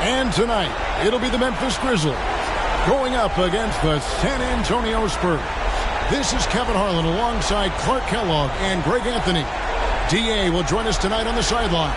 And tonight, it'll be the Memphis Grizzlies going up against the San Antonio Spurs. This is Kevin Harlan alongside Clark Kellogg and Greg Anthony. D.A. will join us tonight on the sideline.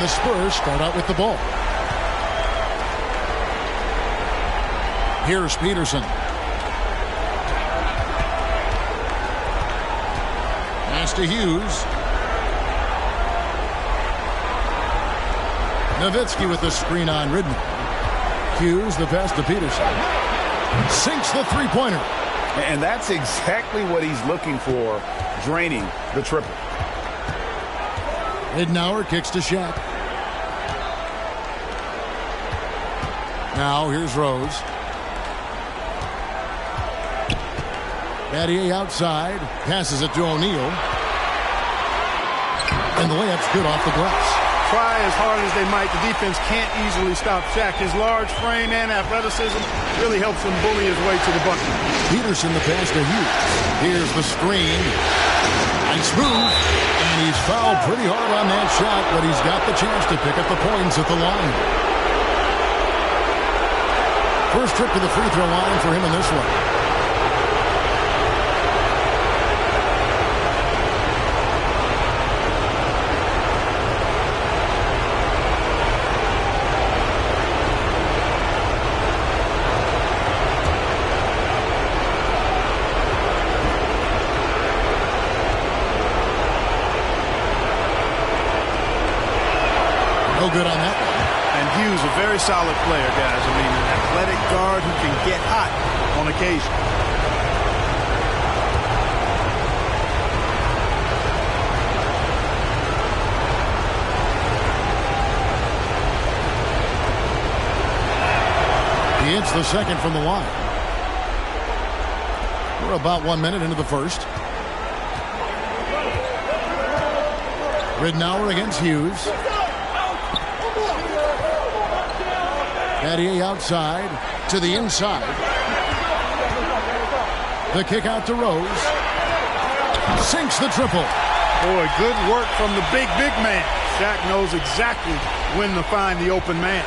The Spurs start out with the ball. Here's Peterson. Pass to Hughes. Nowitzki with the screen on Ridman. Hughes, the pass to Peterson. Sinks the three-pointer. And that's exactly what he's looking for, draining the triple. Ridnour kicks to Shaq. Now here's Rose. Battier outside. Passes it to O'Neal. And the layup's good off the glass. Try as hard as they might, the defense can't easily stop Shaq. His large frame and athleticism really helps him bully his way to the bucket. Peterson the pass to Hughes. Here's the screen. Nice move. And he's fouled pretty hard on that shot, but he's got the chance to pick up the points at the line. First trip to the free throw line for him in this one. No good on that one. And Hughes, a very solid player, guys. I mean, an athletic guard who can get hot on occasion. He hits the second from the line. We're about 1 minute into the first. Ridnour against Hughes. Battier outside to the inside. The kick out to Rose. Sinks the triple. Boy, good work from the big man. Shaq knows exactly when to find the open man.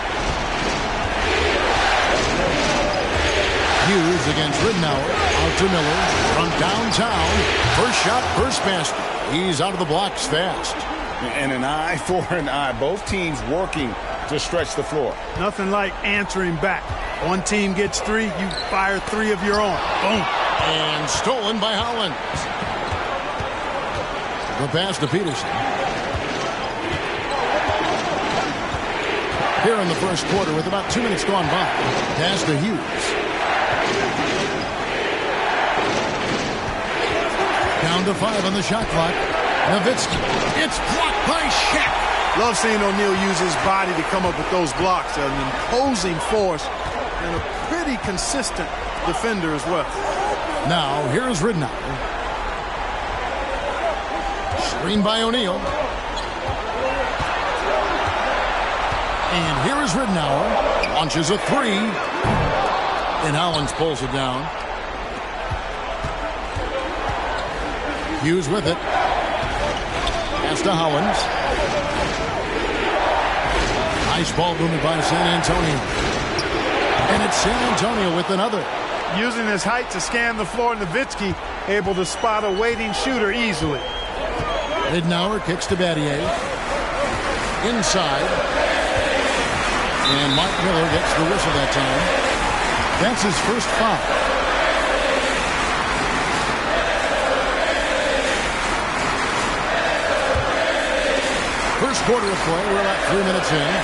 Hughes against Ridnour. Out to Miller from downtown. First shot, first basket. He's out of the blocks fast. And an eye for an eye. Both teams working to stretch the floor. Nothing like answering back. One team gets three, you fire three of your own. Boom. And stolen by Holland. The pass to Peterson. Here in the first quarter with about 2 minutes gone by. Pass to Hughes. Down to 5 on the shot clock. Nowitzki. It's blocked by Shaq. Love seeing O'Neal use his body to come up with those blocks. An imposing force and a pretty consistent defender as well. Now, here's Ridnour. Screen by O'Neal. And here is Ridnour. Launches a three. And Hollins pulls it down. Hughes with it. Pass to Hollins. Nice ball movement by San Antonio. And it's San Antonio with another. Using his height to scan the floor, Nowitzki able to spot a waiting shooter easily. Ridnour kicks to Battier. Inside. And Mark Miller gets the whistle that time. That's his first foul. First quarter of play. We're about 3 minutes in.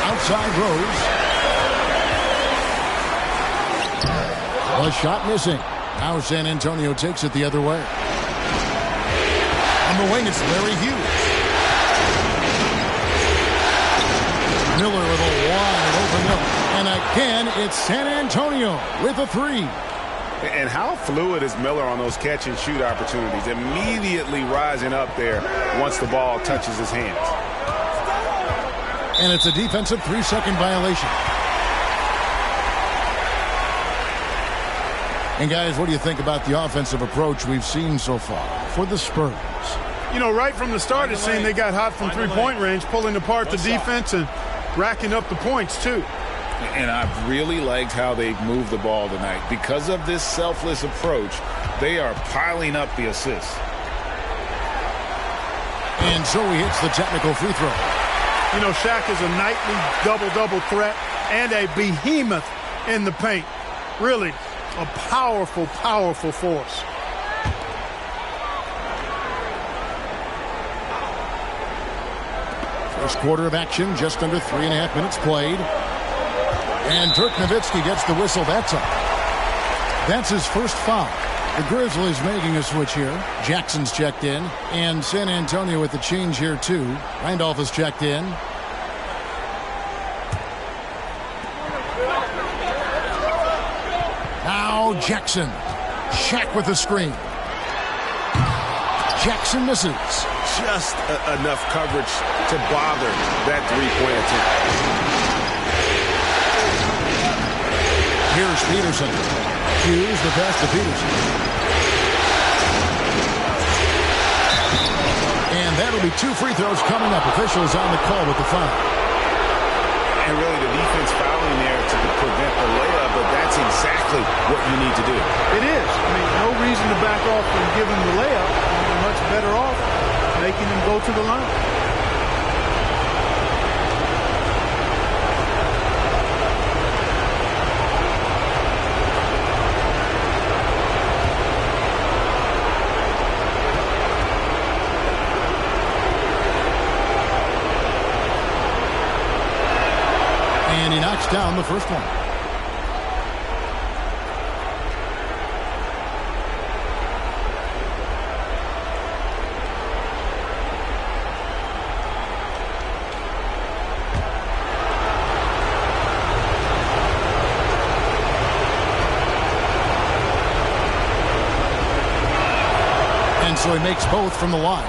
Outside Rose. A shot missing. Now San Antonio takes it the other way. On the wing, it's Larry Hughes. And again, it's San Antonio with a three. And how fluid is Miller on those catch-and-shoot opportunities, immediately rising up there once the ball touches his hands. And it's a defensive 3-second violation. And, guys, what do you think about the offensive approach we've seen so far for the Spurs? You know, right from the start, it seemed they got hot from three-point range, pulling apart the defense and racking up the points, too. And I've really liked how they've moved the ball tonight. Because of this selfless approach, they are piling up the assists. And so he hits the technical free throw. You know, Shaq is a nightly double-double threat and a behemoth in the paint. Really a powerful, powerful force. First quarter of action, just under 3.5 minutes played. And Dirk Nowitzki gets the whistle. That's up. That's his first foul. The Grizzlies making a switch here. Jackson's checked in. And San Antonio with the change here, too. Randolph has checked in. Now Jackson. Shaq with the screen. Jackson misses. Just enough coverage to bother that three-point attempt. Here's Peterson. Hughes the pass to Peterson. And that'll be 2 free throws coming up. Officials on the call with the foul. And really the defense fouling there to prevent the layup, but that's exactly what you need to do. It is. I mean, no reason to back off from giving the layup. You're much better off making them go to the line. And he knocks down the first one. And so he makes both from the line.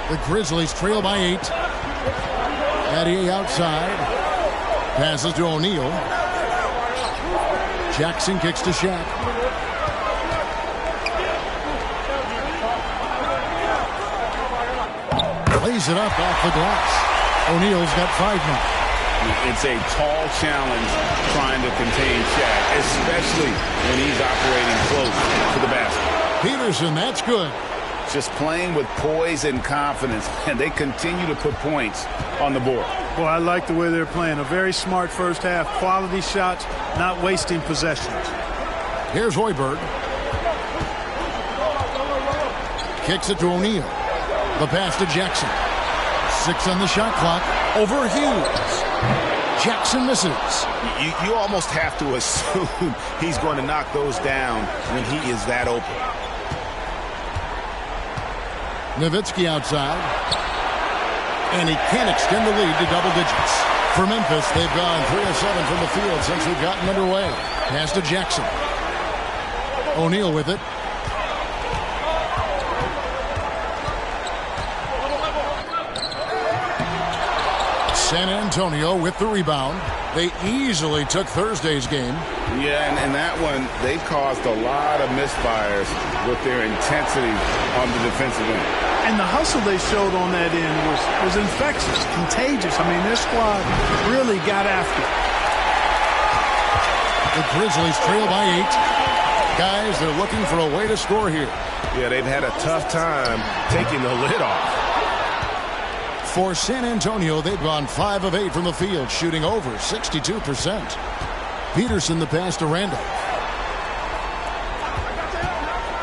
The Grizzlies trail by 8. Adier outside. Passes to O'Neal. Jackson kicks to Shaq. Lays it up off the glass. O'Neal's got 5 now. It's a tall challenge trying to contain Shaq, especially when he's operating close to the basket. Peterson, that's good. Just playing with poise and confidence, and they continue to put points on the board. Boy, I like the way they're playing. A very smart first half. Quality shots, not wasting possessions. Here's Hoiberg. Kicks it to O'Neal. The pass to Jackson. 6 on the shot clock. Over Hughes. Jackson misses. You almost have to assume he's going to knock those down when he is that open. Nowitzki outside. And he can't extend the lead to double digits. For Memphis, they've gone 3 of 7 from the field since we've gotten underway. Pass to Jackson. O'Neal with it. San Antonio with the rebound. They easily took Thursday's game. Yeah, and that one, they caused a lot of misfires with their intensity on the defensive end. And the hustle they showed on that end was infectious, contagious. I mean, this squad really got after it. The Grizzlies trail by 8. Guys, they're looking for a way to score here. Yeah, they've had a tough time taking the lid off. For San Antonio, they've gone 5 of 8 from the field, shooting over 62%. Peterson the pass to Randolph.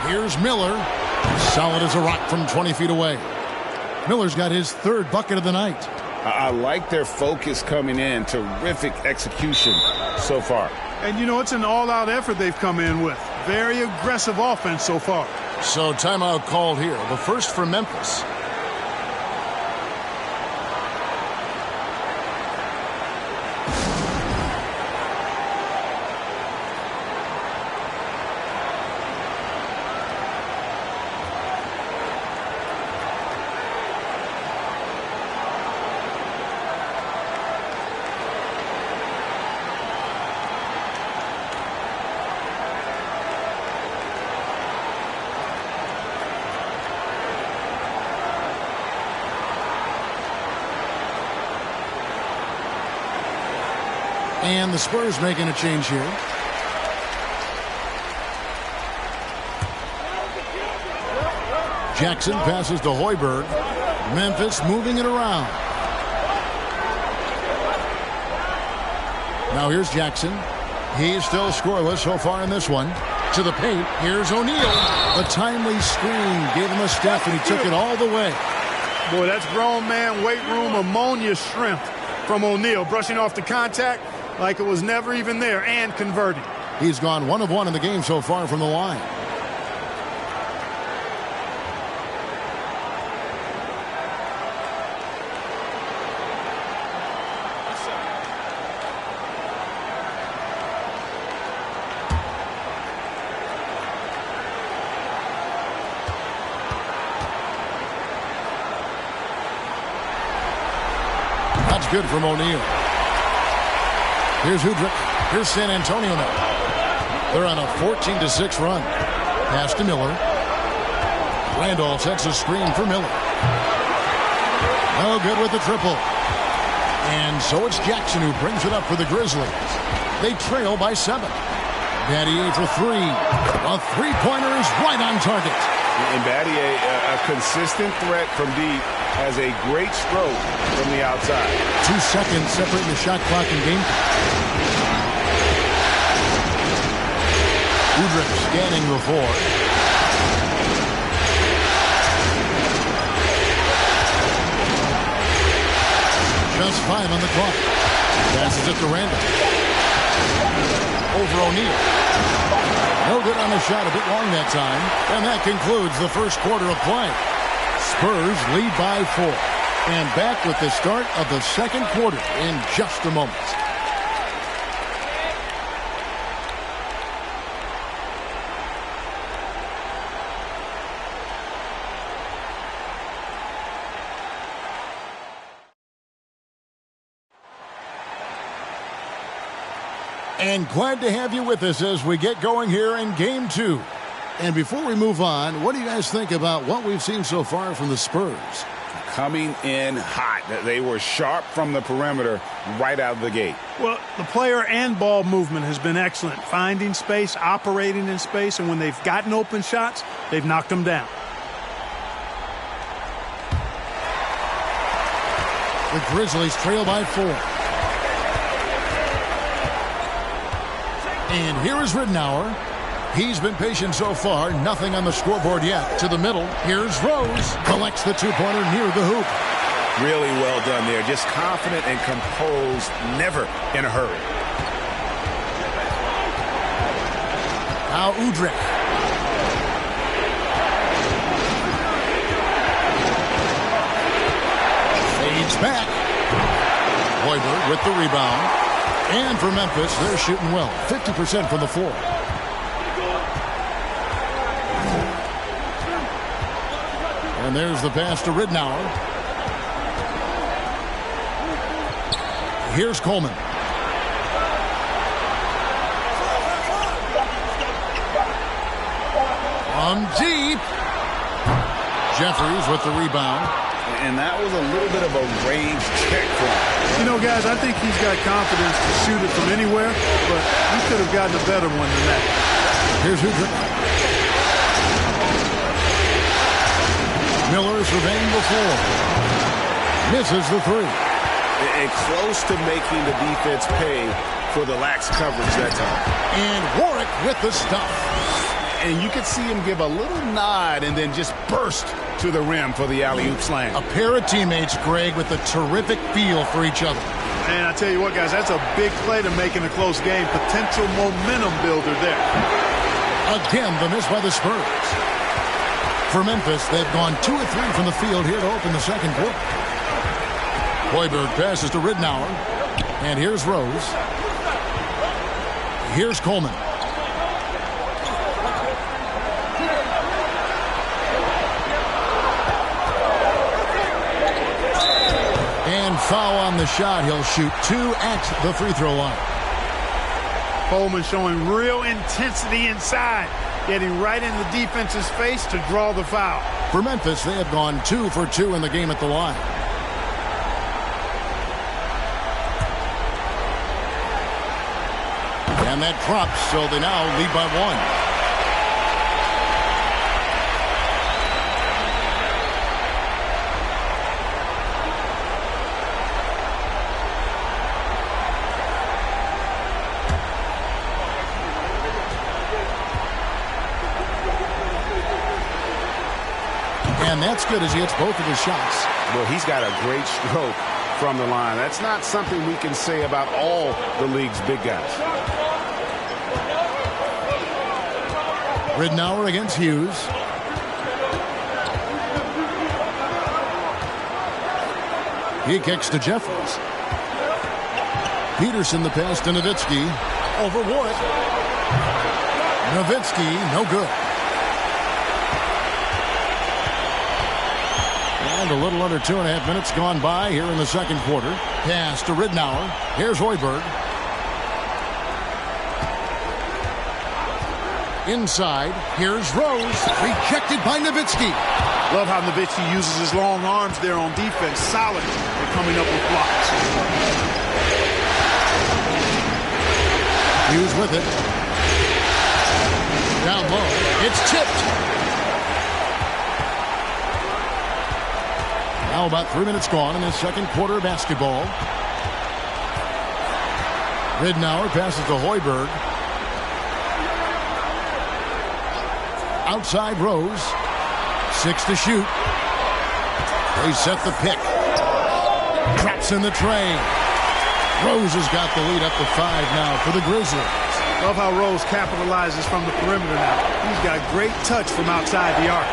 Here's Miller. Solid as a rock from 20 feet away. Miller's got his 3rd bucket of the night. I like their focus coming in. Terrific execution so far. And, you know, it's an all-out effort they've come in with. Very aggressive offense so far. So timeout called here. The first for Memphis. And the Spurs making a change here. Jackson passes to Hoiberg. Memphis moving it around. Now here's Jackson. He's still scoreless so far in this one. To the paint. Here's O'Neal. The timely screen gave him a step, and he took it all the way. Boy, that's grown man weight room ammonia strength from O'Neal. Brushing off the contact like it was never even there and converting. He's gone 1 of 1 in the game so far from the line. Good from O'Neal. Here's Udrih. Here's San Antonio now. They're on a 14-6 run. Pass to Miller. Randolph sets a screen for Miller. No good with the triple. And so it's Jackson who brings it up for the Grizzlies. They trail by 7. Battier for 3. A three-pointer is right on target. And Battier, a consistent threat from deep, has a great stroke from the outside. 2 seconds separating the shot clock and game clock. Udrih scanning the floor. Just 5 on the clock. Passes it to Randall. Over O'Neal. No good on the shot, a bit long that time. And that concludes the first quarter of play. Spurs lead by 4. And back with the start of the second quarter in just a moment. And glad to have you with us as we get going here in Game 2. And before we move on, what do you guys think about what we've seen so far from the Spurs? Coming in hot. They were sharp from the perimeter right out of the gate. Well, the player and ball movement has been excellent. Finding space, operating in space, and when they've gotten open shots, they've knocked them down. The Grizzlies trail by 4. And here is Ridnour. He's been patient so far. Nothing on the scoreboard yet. To the middle. Here's Rose. Collects the two-pointer near the hoop. Really well done there. Just confident and composed. Never in a hurry. Now Udrih. Fades back. Hoiberg with the rebound. And for Memphis, they're shooting well. 50% from the floor. And there's the pass to Ridnour. Here's Coleman. From deep. Jeffries with the rebound. And that was a little bit of a range check for him. You know, guys, I think he's got confidence to shoot it from anywhere, but he could have gotten a better one than that. Here's Udrih. Miller surveying the floor. Misses the 3. And close to making the defense pay for the lax coverage that time. And Warwick with the stuff. And you could see him give a little nod and then just burst to the rim for the alley-oop slam. A pair of teammates, Greg, with a terrific feel for each other. And I tell you what, guys, that's a big play to make in a close game. Potential momentum builder there. Again, the miss by the Spurs. For Memphis, they've gone 2 of 3 from the field here to open the second quarter. Hoiberg passes to Ridnour. And here's Rose. Here's Coleman. And foul on the shot. He'll shoot 2 at the free throw line. Coleman showing real intensity inside, getting right in the defense's face to draw the foul. For Memphis, they have gone 2 for 2 in the game at the line. And that drops, so they now lead by 1. And that's good as he hits both of his shots. Well, he's got a great stroke from the line. That's not something we can say about all the league's big guys. Ridnour against Hughes. He kicks to Jeffries. Peterson the pass to Nowitzki. Over Warwick. Nowitzki, no good. And a little under 2.5 minutes gone by here in the second quarter. Pass to Ridnour. Here's Hoiberg. Inside. Here's Rose. Rejected by Nowitzki. Love how Nowitzki uses his long arms there on defense. Solid at coming up with blocks. Hughes with it. Down low. It's tipped. Now about 3 minutes gone in the second quarter of basketball. Ridnour passes to Hoiberg. Outside Rose. 6 to shoot. They set the pick. Drops in the tray. Rose has got the lead up to 5 now for the Grizzlies. Love how Rose capitalizes from the perimeter now. He's got great touch from outside the arc.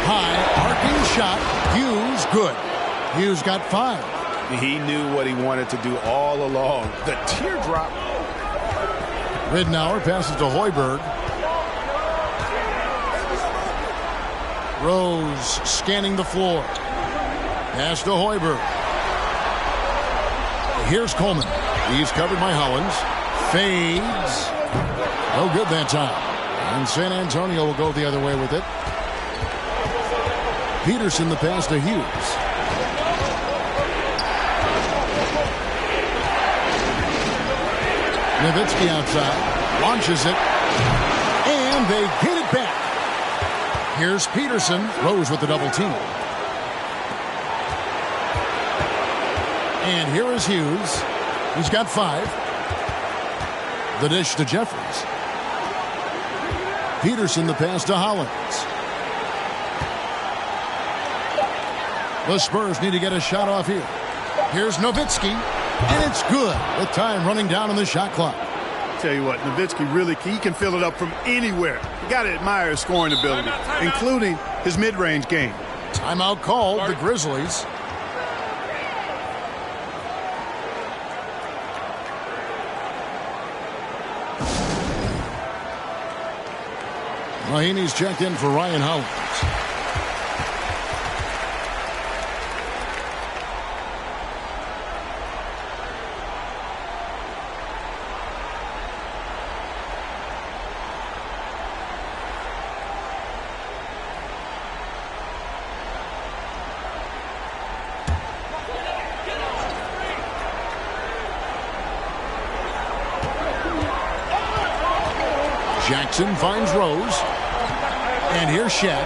High arcing shot. Hughes good. Hughes got 5. He knew what he wanted to do all along. The teardrop. Ridnour passes to Hoiberg. Rose scanning the floor. Pass to Hoiberg. Here's Coleman. He's covered by Hollins. Fades. No good that time. And San Antonio will go the other way with it. Peterson the pass to Hughes. Nowitzki outside. Launches it. And they get it back. Here's Peterson. Rose with the double team. And here is Hughes. He's got 5. The dish to Jeffries. Peterson the pass to Hollins. The Spurs need to get a shot off here. Here's Nowitzki, and it's good with time running down on the shot clock. Tell you what, Nowitzki really he can fill it up from anywhere. You got to admire his scoring ability, including his mid-range game. Timeout called the Grizzlies. Mahinmi's checked in for Ryan Hollins. Jackson finds Rose. And here's Shaq.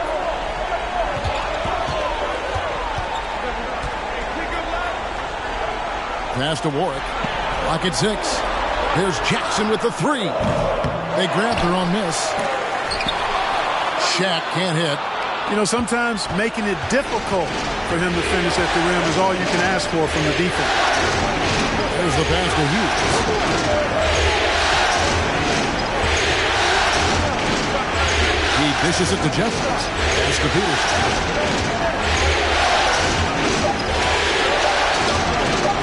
Pass to Warwick. Clock at 6. Here's Jackson with the 3. They grab their own miss. Shaq can't hit. You know, sometimes making it difficult for him to finish at the rim is all you can ask for from the defense. There's the pass to Hughes. He dishes it to Jeffries. Pass to Peterson.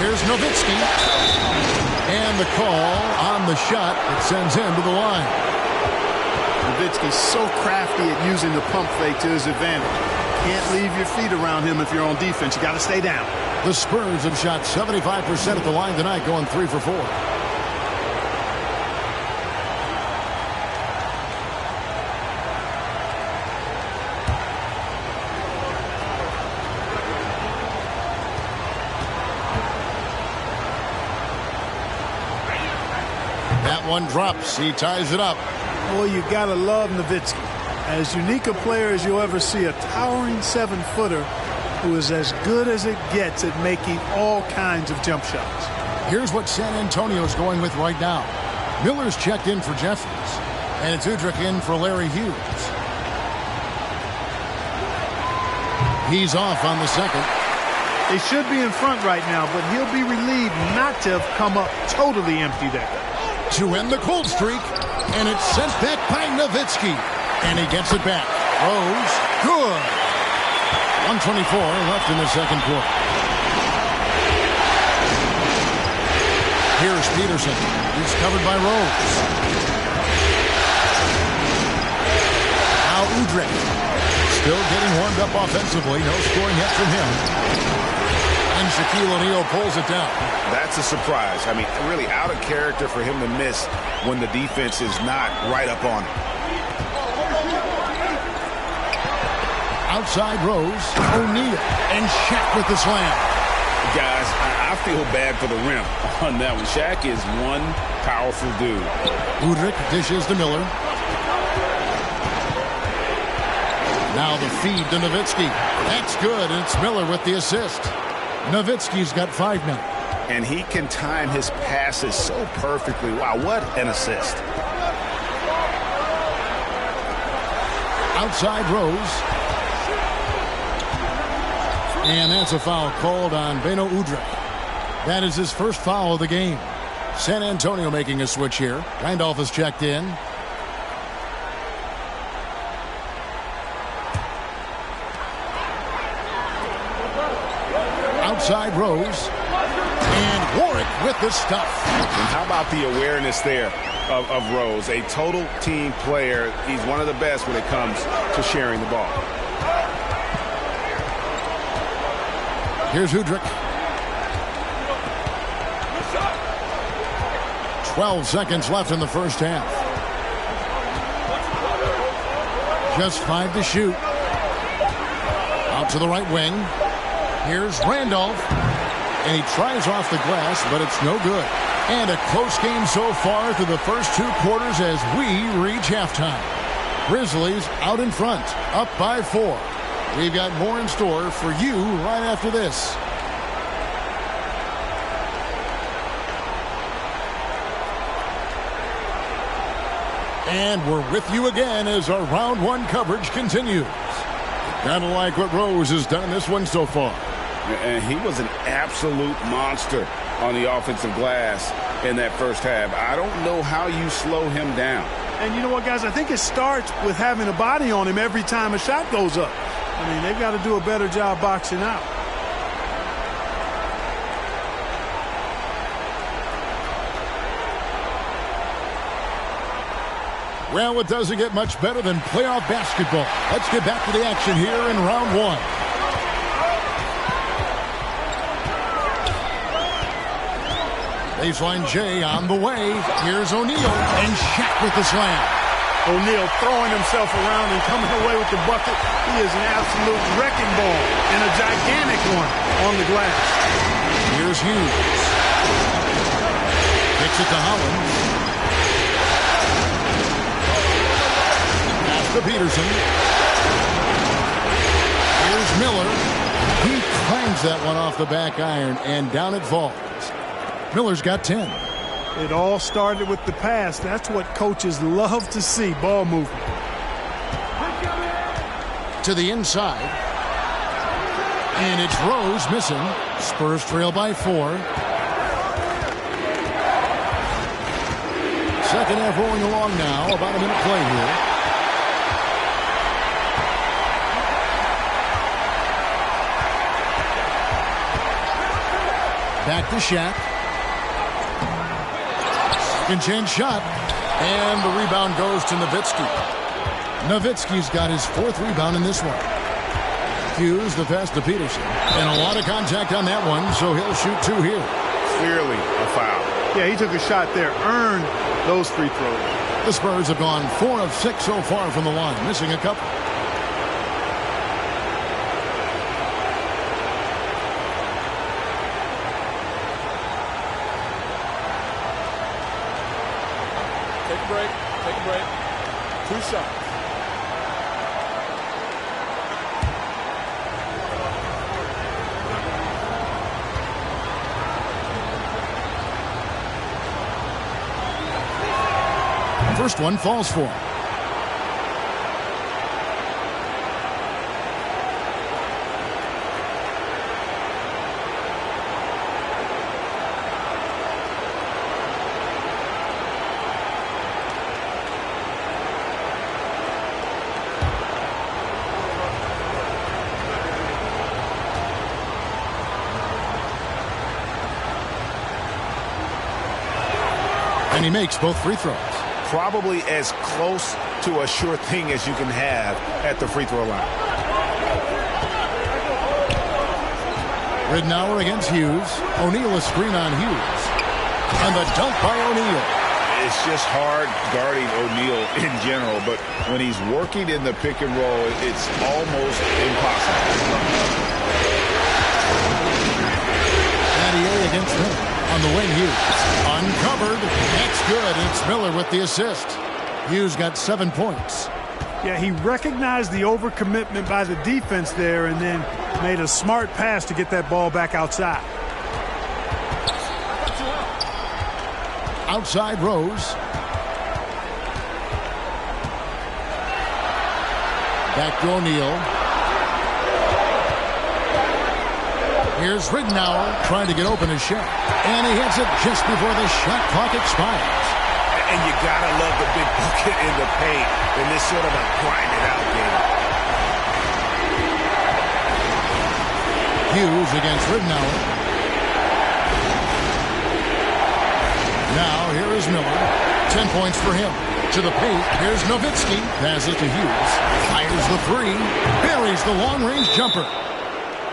Here's Nowitzki. And the call on the shot that sends him to the line. Nowitzki's so crafty at using the pump fake to his advantage. Can't leave your feet around him if you're on defense. You got to stay down. The Spurs have shot 75% at the line tonight, going 3 for 4. one drops. He ties it up. Boy, you got to love Nowitzki. As unique a player as you'll ever see, a towering 7-footer who is as good as it gets at making all kinds of jump shots. Here's what San Antonio's going with right now. Miller's checked in for Jeffries, and it's Udrih in for Larry Hughes. He's off on the second. They should be in front right now, but he'll be relieved not to have come up totally empty there. To end the cold streak, and it's sent back by Nowitzki. And he gets it back. Rose, good. 1:24 left in the second quarter. Here's Peterson. He's covered by Rose. Now Udrih. Still getting warmed up offensively. No scoring yet from him. And Shaquille O'Neal pulls it down. That's a surprise. I mean, really out of character for him to miss when the defense is not right up on him. Outside Rose, O'Neal, and Shaq with the slam. Guys, I feel bad for the rim on that one. Shaq is one powerful dude. Udrih dishes to Miller. Now the feed to Nowitzki. That's good, and it's Miller with the assist. Nowitzki's got 5 now. And he can time his passes so perfectly. Wow, what an assist. Outside Rose. And that's a foul called on Beno Udrih. That is his first foul of the game. San Antonio making a switch here. Randolph has checked in. Outside Rose. And Warwick with the stuff. And how about the awareness there of Rose? A total team player. He's one of the best when it comes to sharing the ball. Here's Udrih. 12 seconds left in the first half. Just 5 to shoot. Out to the right wing. Here's Randolph. And he tries off the glass, but it's no good. And a close game so far through the first 2 quarters as we reach halftime. Grizzlies out in front, up by 4. We've got more in store for you right after this. And we're with you again as our round 1 coverage continues. Kind of like what Rose has done in this one so far. And he was an absolute monster on the offensive glass in that first half. I don't know how you slow him down. And you know what, guys? I think it starts with having a body on him every time a shot goes up. I mean, they've got to do a better job boxing out. Well, it doesn't get much better than playoff basketball. Let's get back to the action here in round 1. Baseline J on the way. Here's O'Neal and Shaq with the slam. O'Neal throwing himself around and coming away with the bucket. He is an absolute wrecking ball and a gigantic one on the glass. Here's Hughes. Kicks it to Hollins. Pass to Peterson. Here's Miller. He clangs that one off the back iron, and down it falls. Miller's got 10. It all started with the pass. That's what coaches love to see, ball movement. To the inside. And it's Rose missing. Spurs trail by 4. Second half rolling along now. About a minute play here. Back to Shaq. Second chance shot. And the rebound goes to Nowitzki. Nowitzki's got his 4th rebound in this one. Hughes the pass to Peterson. And a lot of contact on that one, so he'll shoot 2 here. Clearly a foul. Yeah, he took a shot there. Earned those free throws. The Spurs have gone 4 of 6 so far from the line, missing a couple. break. Take a break. 2 shots. First one falls for him. And he makes both free throws. Probably as close to a sure thing as you can have at the free throw line. Ridnour against Hughes. O'Neal a screen on Hughes. And the dunk by O'Neal. It's just hard guarding O'Neal in general, but when he's working in the pick and roll, it's almost impossible. Battier against Miller. On the wing, Hughes. Uncovered. That's good. It's Miller with the assist. Hughes got 7 points. Yeah, he recognized the overcommitment by the defense there and then made a smart pass to get that ball back outside. Outside Rose. Back to O'Neal. Here's Ridnour trying to get open his shot. And he hits it just before the shot clock expires. And you gotta love the big bucket in the paint in this sort of a grind-it-out game. Hughes against Ridnour. Now here is Miller. 10 points for him. To the paint. Here's Nowitzki. Passes to Hughes. Fires the three. Buries the long-range jumper.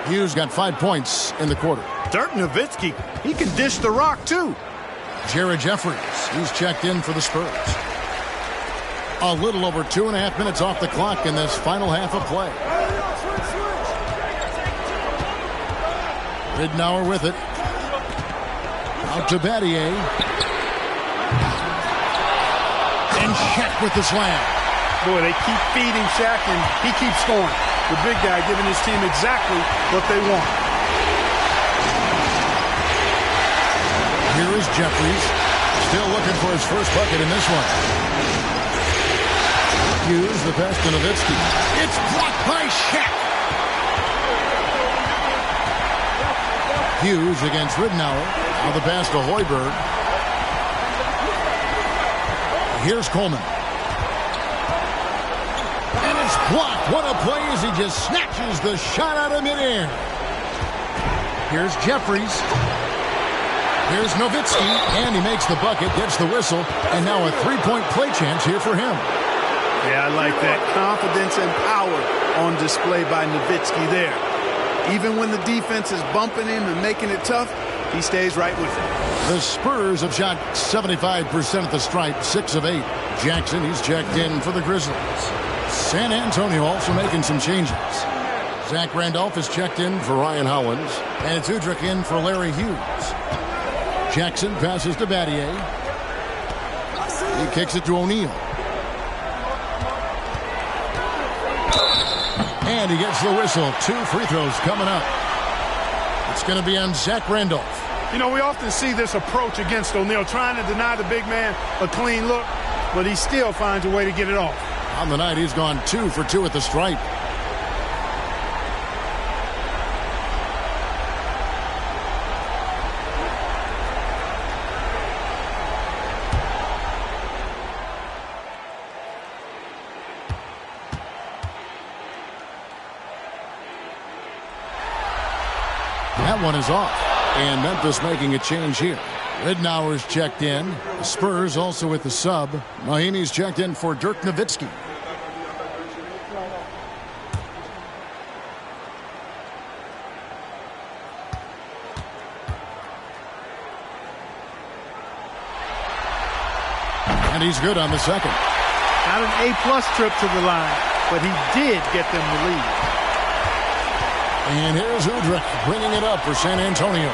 Hughes got 5 points in the quarter. Dirk Nowitzki, he can dish the rock too. Jared Jeffries, he's checked in for the Spurs. A little over 2.5 minutes off the clock in this final half of play. Ridnour with it. Out to Battier. And Shaq with the slam. Boy, they keep feeding Shaq and he keeps scoring. The big guy giving his team exactly what they want. Here is Jeffries. Still looking for his first bucket in this one. Hughes the pass to Nowitzki. It's blocked by Shaq. Hughes against Ridnour. Now the pass to Hoiberg. Here's Coleman. And it's blocked. What a play as he just snatches the shot out of midair. Here's Jeffries. Here's Nowitzki, and he makes the bucket, gets the whistle, and now a three-point play chance here for him. Yeah, I like that. Confidence and power on display by Nowitzki there. Even when the defense is bumping him and making it tough, he stays right with it. The Spurs have shot 75% at the stripe, 6 of 8. Jackson, he's checked in for the Grizzlies. San Antonio also making some changes. Zach Randolph is checked in for Ryan Hollins, and it's Udrich in for Larry Hughes. Jackson passes to Battier. He kicks it to O'Neal. And he gets the whistle. 2 free throws coming up. It's going to be on Zach Randolph. You know, we often see this approach against O'Neal, trying to deny the big man a clean look, but he still finds a way to get it off. On the night, he's gone 2 for 2 at the stripe. That one is off. And Memphis making a change here. Ridnour's checked in. The Spurs also with the sub. Mahimi's checked in for Dirk Nowitzki. And he's good on the second. Not an A-plus trip to the line, but he did get them the lead. And here's Udrich bringing it up for San Antonio.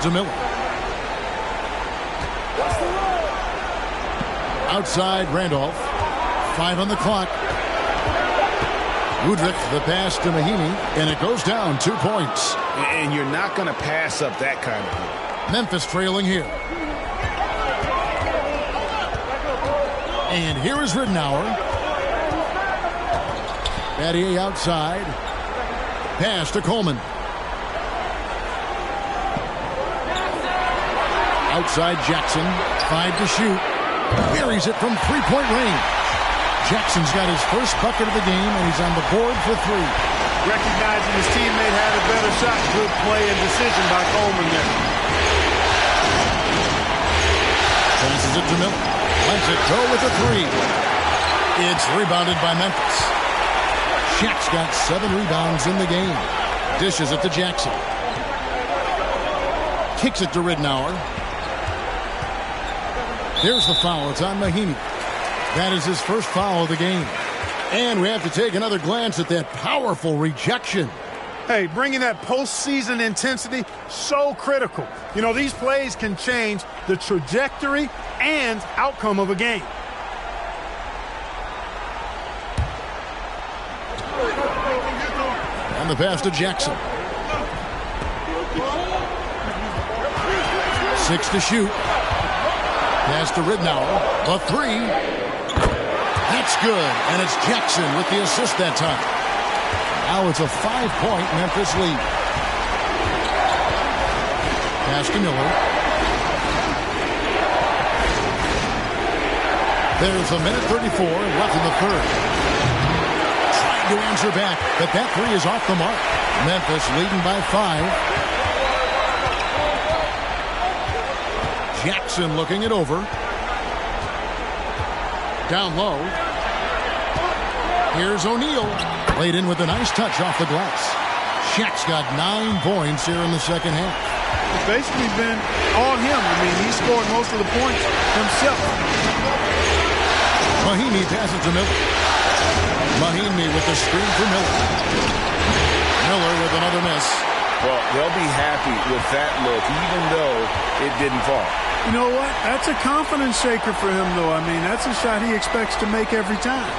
to Miller. Outside Randolph. 5 on the clock. Udrih, the pass to Mahinmi, and it goes down 2 points. And you're not going to pass up that kind of thing. Memphis trailing here. And here is Ridenour. Battier outside. Pass to Coleman. Outside Jackson. 5 to shoot. Buries it from three-point range. Jackson's got his first bucket of the game, and he's on the board for 3. Recognizing his teammate had a better shot. Good play and decision by Coleman there. Passes it to Miller. Lets it go with a 3. It's rebounded by Memphis. Shaq's got 7 rebounds in the game. Dishes it to Jackson. Kicks it to Ridenour. There's the foul. It's on Mahinmi. That is his first foul of the game. And we have to take another glance at that powerful rejection. Hey, bringing that postseason intensity, so critical. You know, these plays can change the trajectory and outcome of a game. And the pass to Jackson. 6 to shoot. Pass to Ridenour. A 3. That's good. And it's Jackson with the assist that time. Now it's a 5-point Memphis lead. Pass to Miller. There's a minute 34 left in the third. Trying to answer back, but that 3 is off the mark. Memphis leading by 5. Jackson looking it over. Down low. Here's O'Neal. Laid in with a nice touch off the glass. Shaq's got 9 points here in the second half. It's basically been all him. I mean, he scored most of the points himself. Mahinmi passes to Miller. Mahinmi with the screen for Miller. Miller with another miss. Well, they'll be happy with that look, even though it didn't fall. You know what? That's a confidence shaker for him, though. I mean, that's a shot he expects to make every time.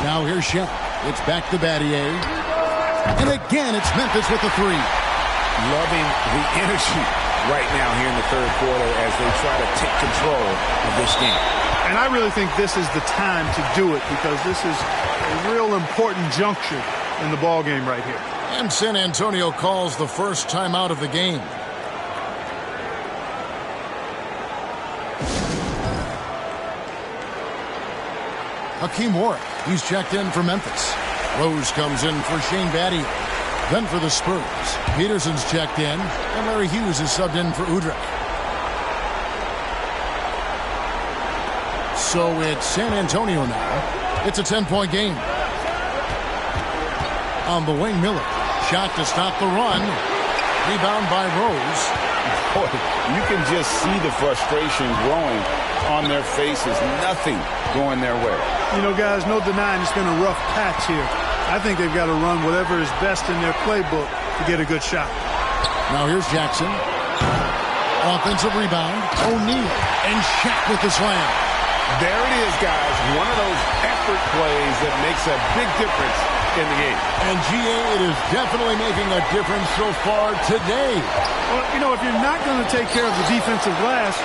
Now here's Shaq. It's back to Battier. And again, it's Memphis with the 3. Loving the energy right now here in the third quarter as they try to take control of this game. And I really think this is the time to do it because this is a real important juncture in the ball game right here. And San Antonio calls the first timeout of the game. Hakeem Warrick, he's checked in for Memphis. Rose comes in for Shane Battier. Then for the Spurs, Peterson's checked in, and Larry Hughes is subbed in for Udrih. So it's San Antonio now. It's a 10-point game. On the wing, Miller. Shot to stop the run. Rebound by Rose. Boy, you can just see the frustration growing on their faces. Nothing going their way. You know, guys, no denying it's been a rough patch here. I think they've got to run whatever is best in their playbook to get a good shot. Now here's Jackson. Offensive rebound. O'Neal. And Shaq with the slam. There it is, guys. One of those effort plays that makes a big difference in the game. And GA, it is definitely making a difference so far today. Well, you know, if you're not going to take care of the defensive glass,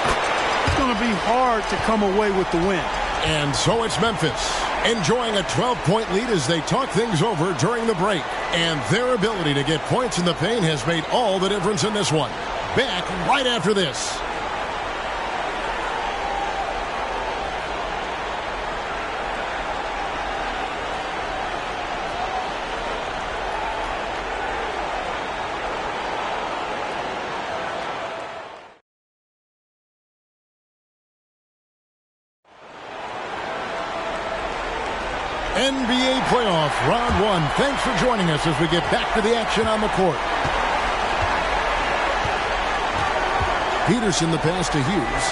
it's going to be hard to come away with the win. And so it's Memphis enjoying a 12-point lead as they talk things over during the break. And their ability to get points in the paint has made all the difference in this one. Back right after this. NBA playoff round 1. Thanks for joining us as we get back to the action on the court. Peterson the pass to Hughes.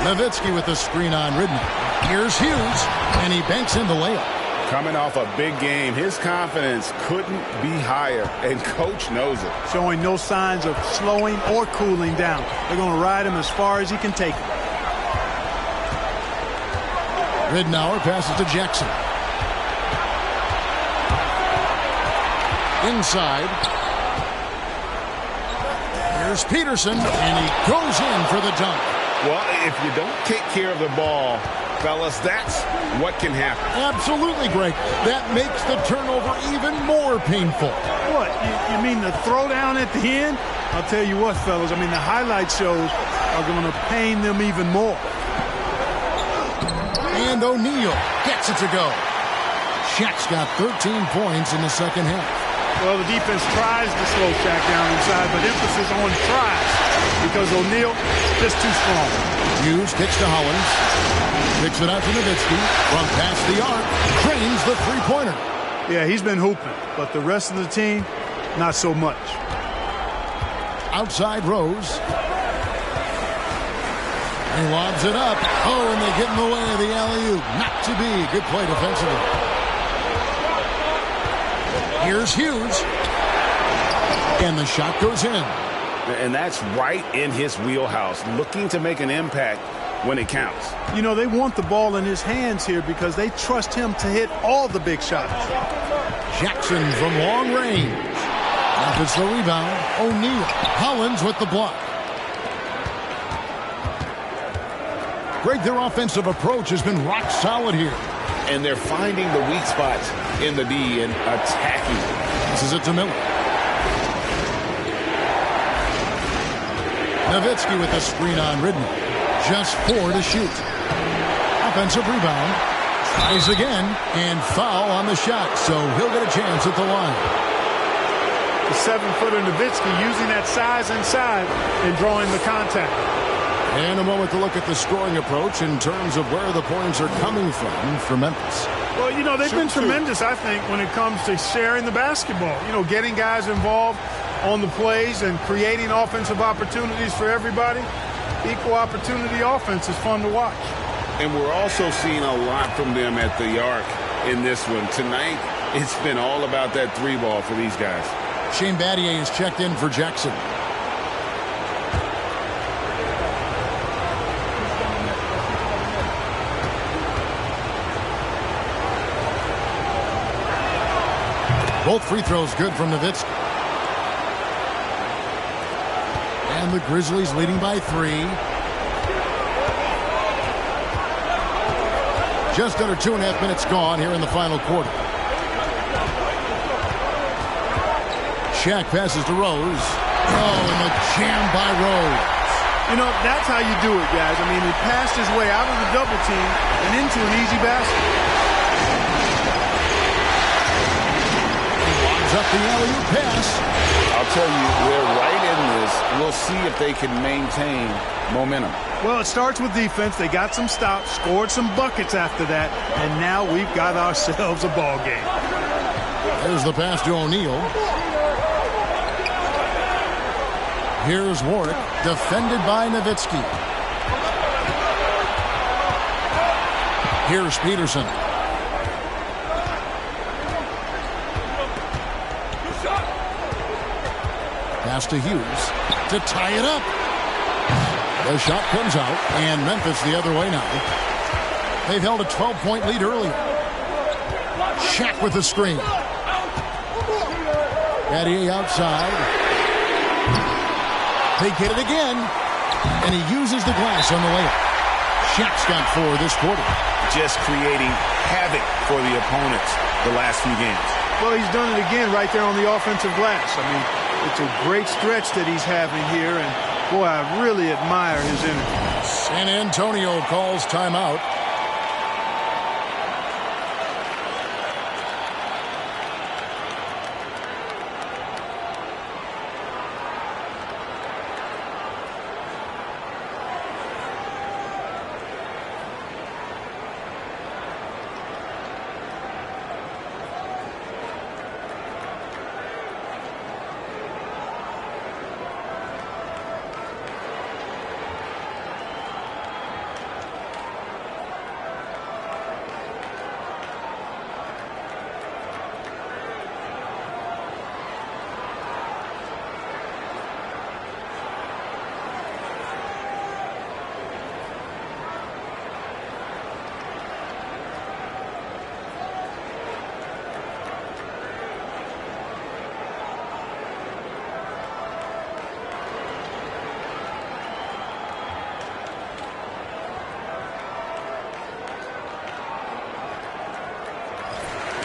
Nowitzki with the screen on Ridenour. Here's Hughes, and he banks in the layup. Coming off a big game, his confidence couldn't be higher, and coach knows it. Showing no signs of slowing or cooling down. They're going to ride him as far as he can take him. Ridnour passes to Jackson. Inside. Here's Peterson, and he goes in for the dunk. Well, if you don't take care of the ball, fellas, that's what can happen. Absolutely, Greg. That makes the turnover even more painful. What? You mean the throwdown at the end? I'll tell you what, fellas. I mean, the highlight shows are going to pain them even more. And O'Neal gets it to go. Shaq's got 13 points in the second half. Well, the defense tries to slow Shaq down inside, but emphasis on tries because O'Neal just too strong. Hughes kicks to Hollins. Kicks it out to Nowitzki. From past the arc. Drains the three-pointer. Yeah, he's been hooping, but the rest of the team, not so much. Outside Rose. He lobs it up. Oh, and they get in the way of the alley-oop. Not to be. Good play defensively. Here's Hughes. And the shot goes in. And that's right in his wheelhouse, looking to make an impact when it counts. You know, they want the ball in his hands here because they trust him to hit all the big shots. Jackson from long range. Memphis the rebound. O'Neal. Hollins with the block. Greg, their offensive approach has been rock solid here. And they're finding the weak spots in the D and attacking. This is it to Miller. Nowitzki with the screen on Ridnour. Just 4 to shoot. Offensive rebound. Tries again. And foul on the shot. So he'll get a chance at the line. The 7-footer Nowitzki using that size inside and drawing the contact. And a moment to look at the scoring approach in terms of where the points are coming from for Memphis. Well, you know, they've been tremendous, I think, when it comes to sharing the basketball. You know, getting guys involved on the plays and creating offensive opportunities for everybody. Equal opportunity offense is fun to watch. And we're also seeing a lot from them at the arc in this one. Tonight, it's been all about that three ball for these guys. Shane Battier is checked in for Jackson. Both free throws good from Nowitzki. And the Grizzlies leading by 3. Just under 2.5 minutes gone here in the final quarter. Shaq passes to Rose. Oh, and the jam by Rose. You know, that's how you do it, guys. I mean, he passed his way out of the double team and into an easy basket. Up the alley-oop pass. I'll tell you, they're right in this. We'll see if they can maintain momentum. Well, it starts with defense. They got some stops, scored some buckets after that, and now we've got ourselves a ball game. There's the pass to O'Neal. Here's Warwick, defended by Nowitzki. Here's Peterson. Pass to Hughes to tie it up. The shot comes out, and Memphis the other way now. They've held a 12-point lead earlier. Shaq with the screen. Battier outside. They get it again, and he uses the glass on the layup. Shaq's got 4 this quarter. Just creating havoc for the opponents the last few games. Well, he's done it again right there on the offensive glass. I mean, it's a great stretch that he's having here, and boy, I really admire his energy. San Antonio calls timeout.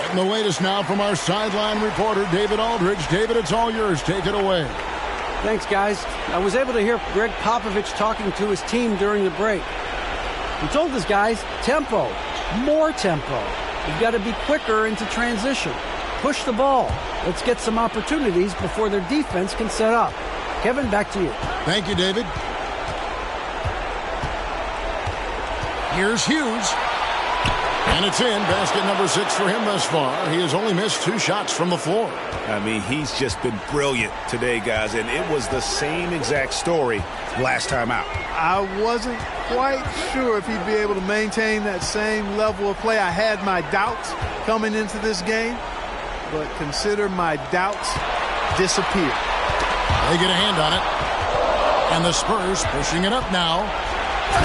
Getting the latest now from our sideline reporter, David Aldridge. David, it's all yours. Take it away. Thanks, guys. I was able to hear Greg Popovich talking to his team during the break. He told his guys, tempo, more tempo. You've got to be quicker into transition. Push the ball. Let's get some opportunities before their defense can set up. Kevin, back to you. Thank you, David. Here's Hughes. And it's in. Basket number 6 for him thus far. He has only missed 2 shots from the floor. I mean, he's just been brilliant today, guys, and it was the same exact story last time out. I wasn't quite sure if he'd be able to maintain that same level of play. I had my doubts coming into this game, but consider my doubts disappear. They get a hand on it. And the Spurs pushing it up now.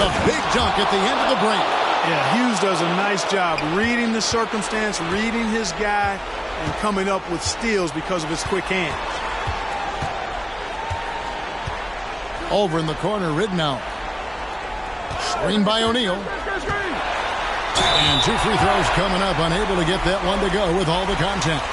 The big dunk at the end of the break. Yeah, Hughes does a nice job reading the circumstance, reading his guy, and coming up with steals because of his quick hands. Over in the corner, Ridnow. Screen by O'Neal. And 2 free throws coming up, unable to get that one to go with all the contact.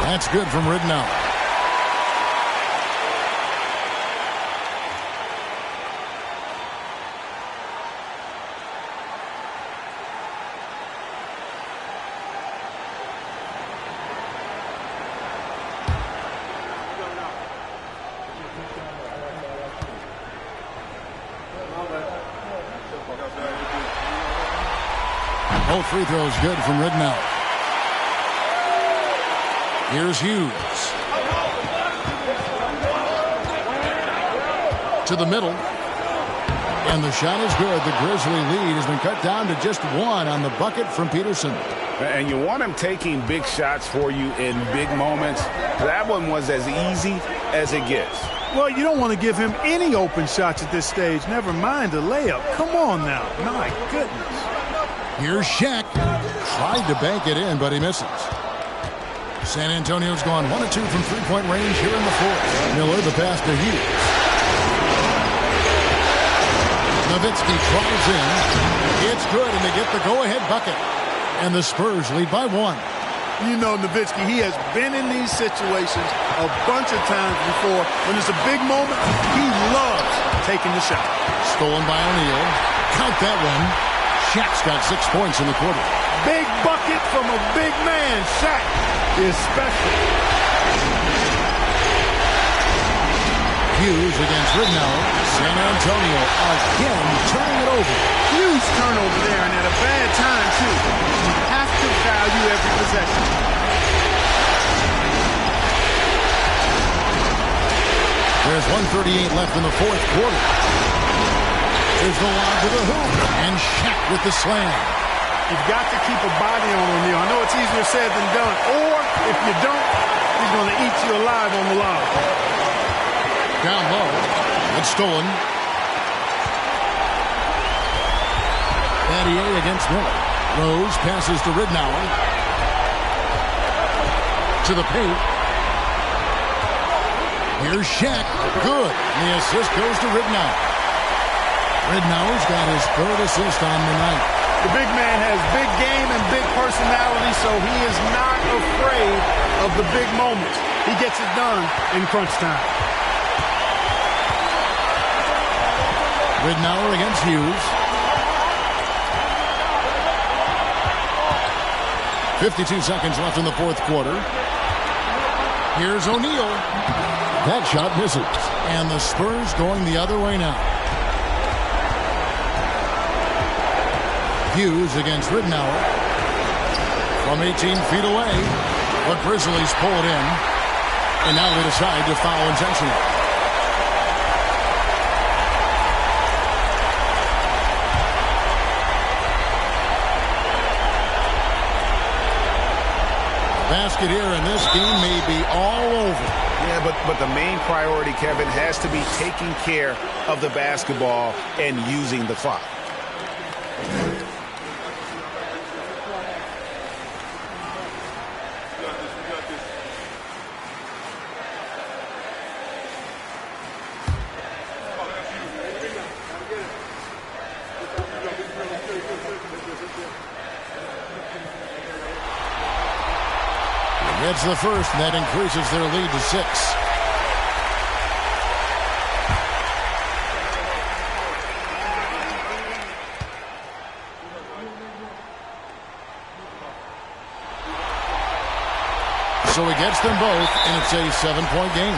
That's good from Ridnow. Both free throws good from Ridnow. Here's Hughes. To the middle. And the shot is good. The Grizzly lead has been cut down to just 1 on the bucket from Peterson. And you want him taking big shots for you in big moments. That one was as easy as it gets. Well, you don't want to give him any open shots at this stage. Never mind a layup. Come on now. My goodness. Here's Shaq. Tried to bank it in, but he misses. San Antonio's gone 1 of 2 from three-point range here in the fourth. Miller, the pass to Hughes. Nowitzki drives in. It's good, and they get the go-ahead bucket. And the Spurs lead by 1. You know Nowitzki, he has been in these situations a bunch of times before. When it's a big moment, he loves taking the shot. Stolen by O'Neal. Count that one. Shaq's got 6 points in the quarter. Big bucket from a big man. Shaq is special. Hughes against Ridnow. San Antonio again turning it over. Huge turnover there, and at a bad time, too. You have to value every possession. There's 1:38 left in the fourth quarter. There's the lob to the hoop, and Shaq with the slam. You've got to keep a body on O'Neal. I know it's easier said than done. Or, if you don't, he's going to eat you alive on the lob. Down low. It's stolen. Battier against Miller. Rose passes to Ridnow. To the paint. Here's Shaq. Good. The assist goes to Ridnow. Ridnow's got his 3rd assist on the night. The big man has big game and big personality, so he is not afraid of the big moments. He gets it done in crunch time. Ridnow against Hughes. 52 seconds left in the fourth quarter. Here's O'Neal. That shot misses. And the Spurs going the other way now. Hughes against Ridnow. From 18 feet away. The Grizzlies pull it in. And now they decide to foul intentionally. basket here, and this game may be all over. Yeah, but the main priority, Kevin, has to be taking care of the basketball and using the clock. It's the first, and that increases their lead to 6. So he gets them both, and it's a 7-point game.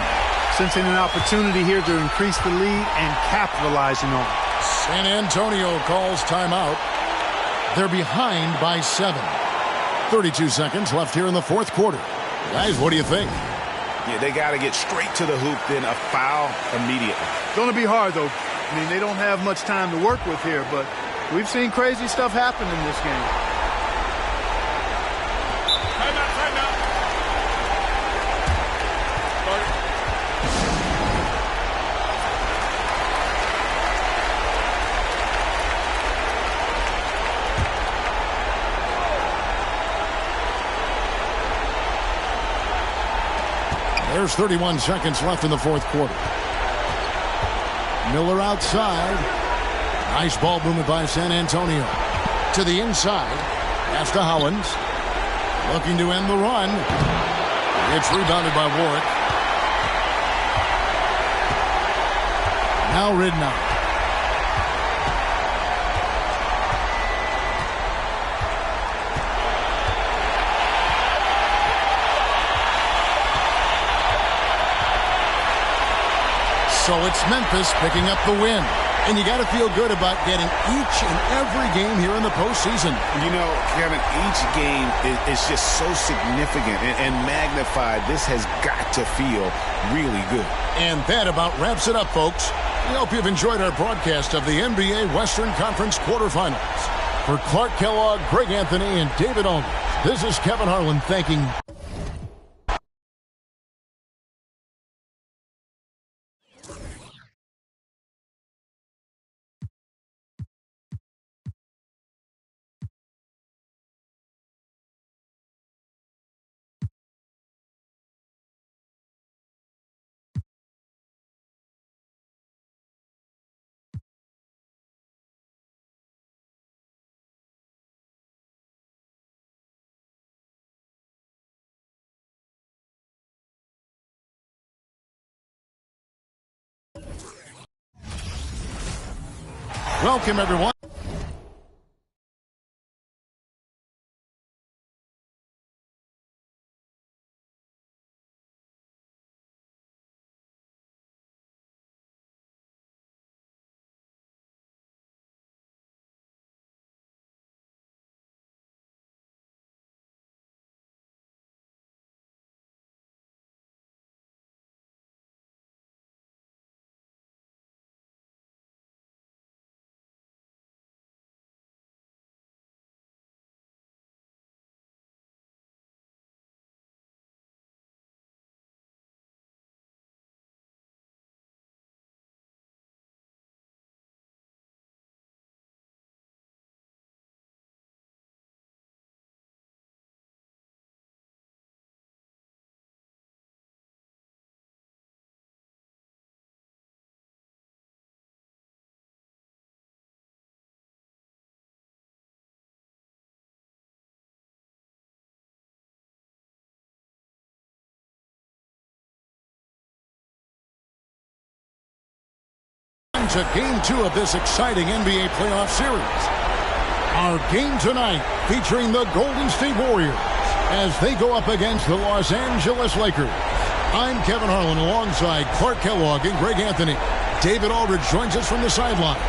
Sensing an opportunity here to increase the lead and capitalizing on it. San Antonio calls timeout. They're behind by 7. 32 seconds left here in the fourth quarter. Guys, what do you think? Yeah, they got to get straight to the hoop, then a foul immediately. It's going to be hard, though. I mean, they don't have much time to work with here, but we've seen crazy stuff happen in this game. Timeout. There's 31 seconds left in the fourth quarter. Miller outside. Nice ball movement by San Antonio. To the inside. Pass to Howlands. Looking to end the run. It's rebounded by Warwick. Now Ridnour. So it's Memphis picking up the win. And you got to feel good about getting each and every game here in the postseason. You know, Kevin, each game is just so significant and magnified. This has got to feel really good. And that about wraps it up, folks. We hope you've enjoyed our broadcast of the NBA Western Conference quarterfinals. For Clark Kellogg, Greg Anthony, and David Aldridge, this is Kevin Harlan thanking Welcome, everyone. To Game 2 of this exciting NBA playoff series. Our game tonight featuring the Golden State Warriors as they go up against the Los Angeles Lakers. I'm Kevin Harlan alongside Clark Kellogg and Greg Anthony. David Aldridge joins us from the sideline.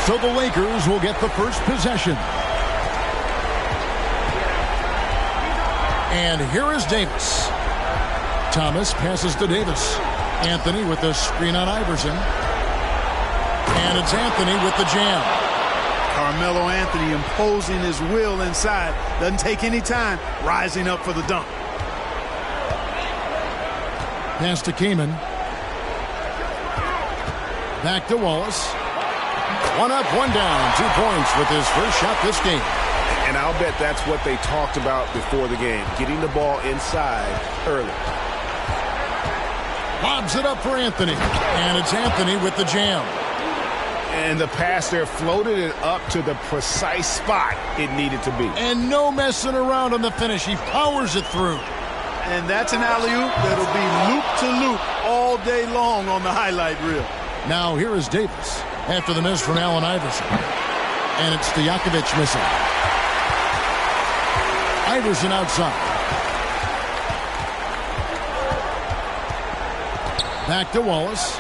So the Lakers will get the first possession. And here is Davis. Thomas passes to Davis. Anthony with the screen on Iverson. And it's Anthony with the jam. Carmelo Anthony imposing his will inside. Doesn't take any time. Rising up for the dunk. Pass to Kaman. Back to Wallace. One up, one down. 2 points with his first shot this game. And I'll bet that's what they talked about before the game. Getting the ball inside early. Lobs it up for Anthony. And it's Anthony with the jam. And the pass there floated it up to the precise spot it needed to be. And no messing around on the finish. He powers it through. And that's an alley-oop that'll be loop-to-loop all day long on the highlight reel. Now here is Davis after the miss from Allen Iverson. And it's Stojakovic missing. Iverson outside. Back to Wallace.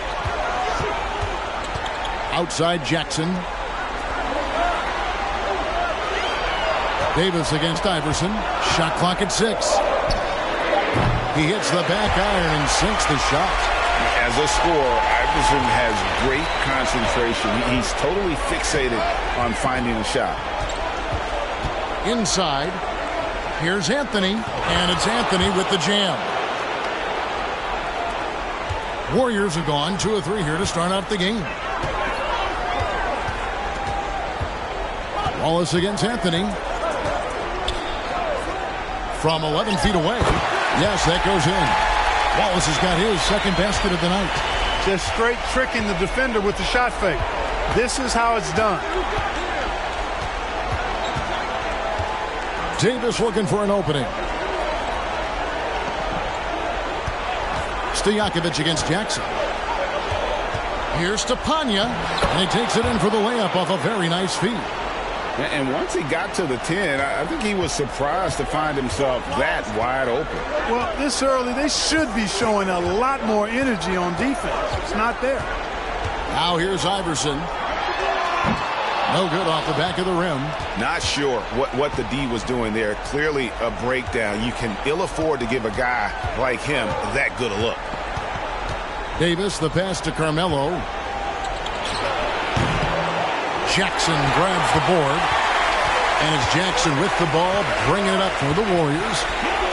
Outside Jackson. Davis against Iverson. Shot clock at 6. He hits the back iron and sinks the shot. As a scorer, Iverson has great concentration. He's totally fixated on finding a shot. Inside. Here's Anthony. And it's Anthony with the jam. Warriors have gone 2 of 3 here to start out the game. Wallace against Anthony. From 11 feet away. Yes, that goes in. Wallace has got his second basket of the night. Just straight tricking the defender with the shot fake. This is how it's done. Davis looking for an opening. Stojakovic against Jackson. Here's to Panya, and he takes it in for the layup off a very nice feed. And once he got to the 10, I think he was surprised to find himself that wide open. Well, this early, they should be showing a lot more energy on defense. It's not there. Now here's Iverson. No good off the back of the rim. Not sure what the D was doing there. Clearly a breakdown. You can ill afford to give a guy like him that good a look. Davis, the pass to Carmelo. Jackson grabs the board. And it's Jackson with the ball, bringing it up for the Warriors.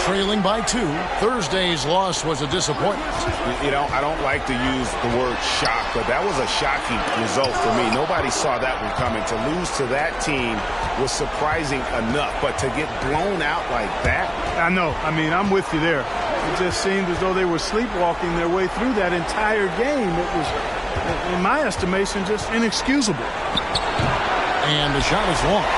Trailing by 2. Thursday's loss was a disappointment. You know, I don't like to use the word shock, but that was a shocking result for me. Nobody saw that one coming. To lose to that team was surprising enough, but to get blown out like that? I know. I mean, I'm with you there. It just seemed as though they were sleepwalking their way through that entire game. It was, in my estimation, just inexcusable. And the shot is long.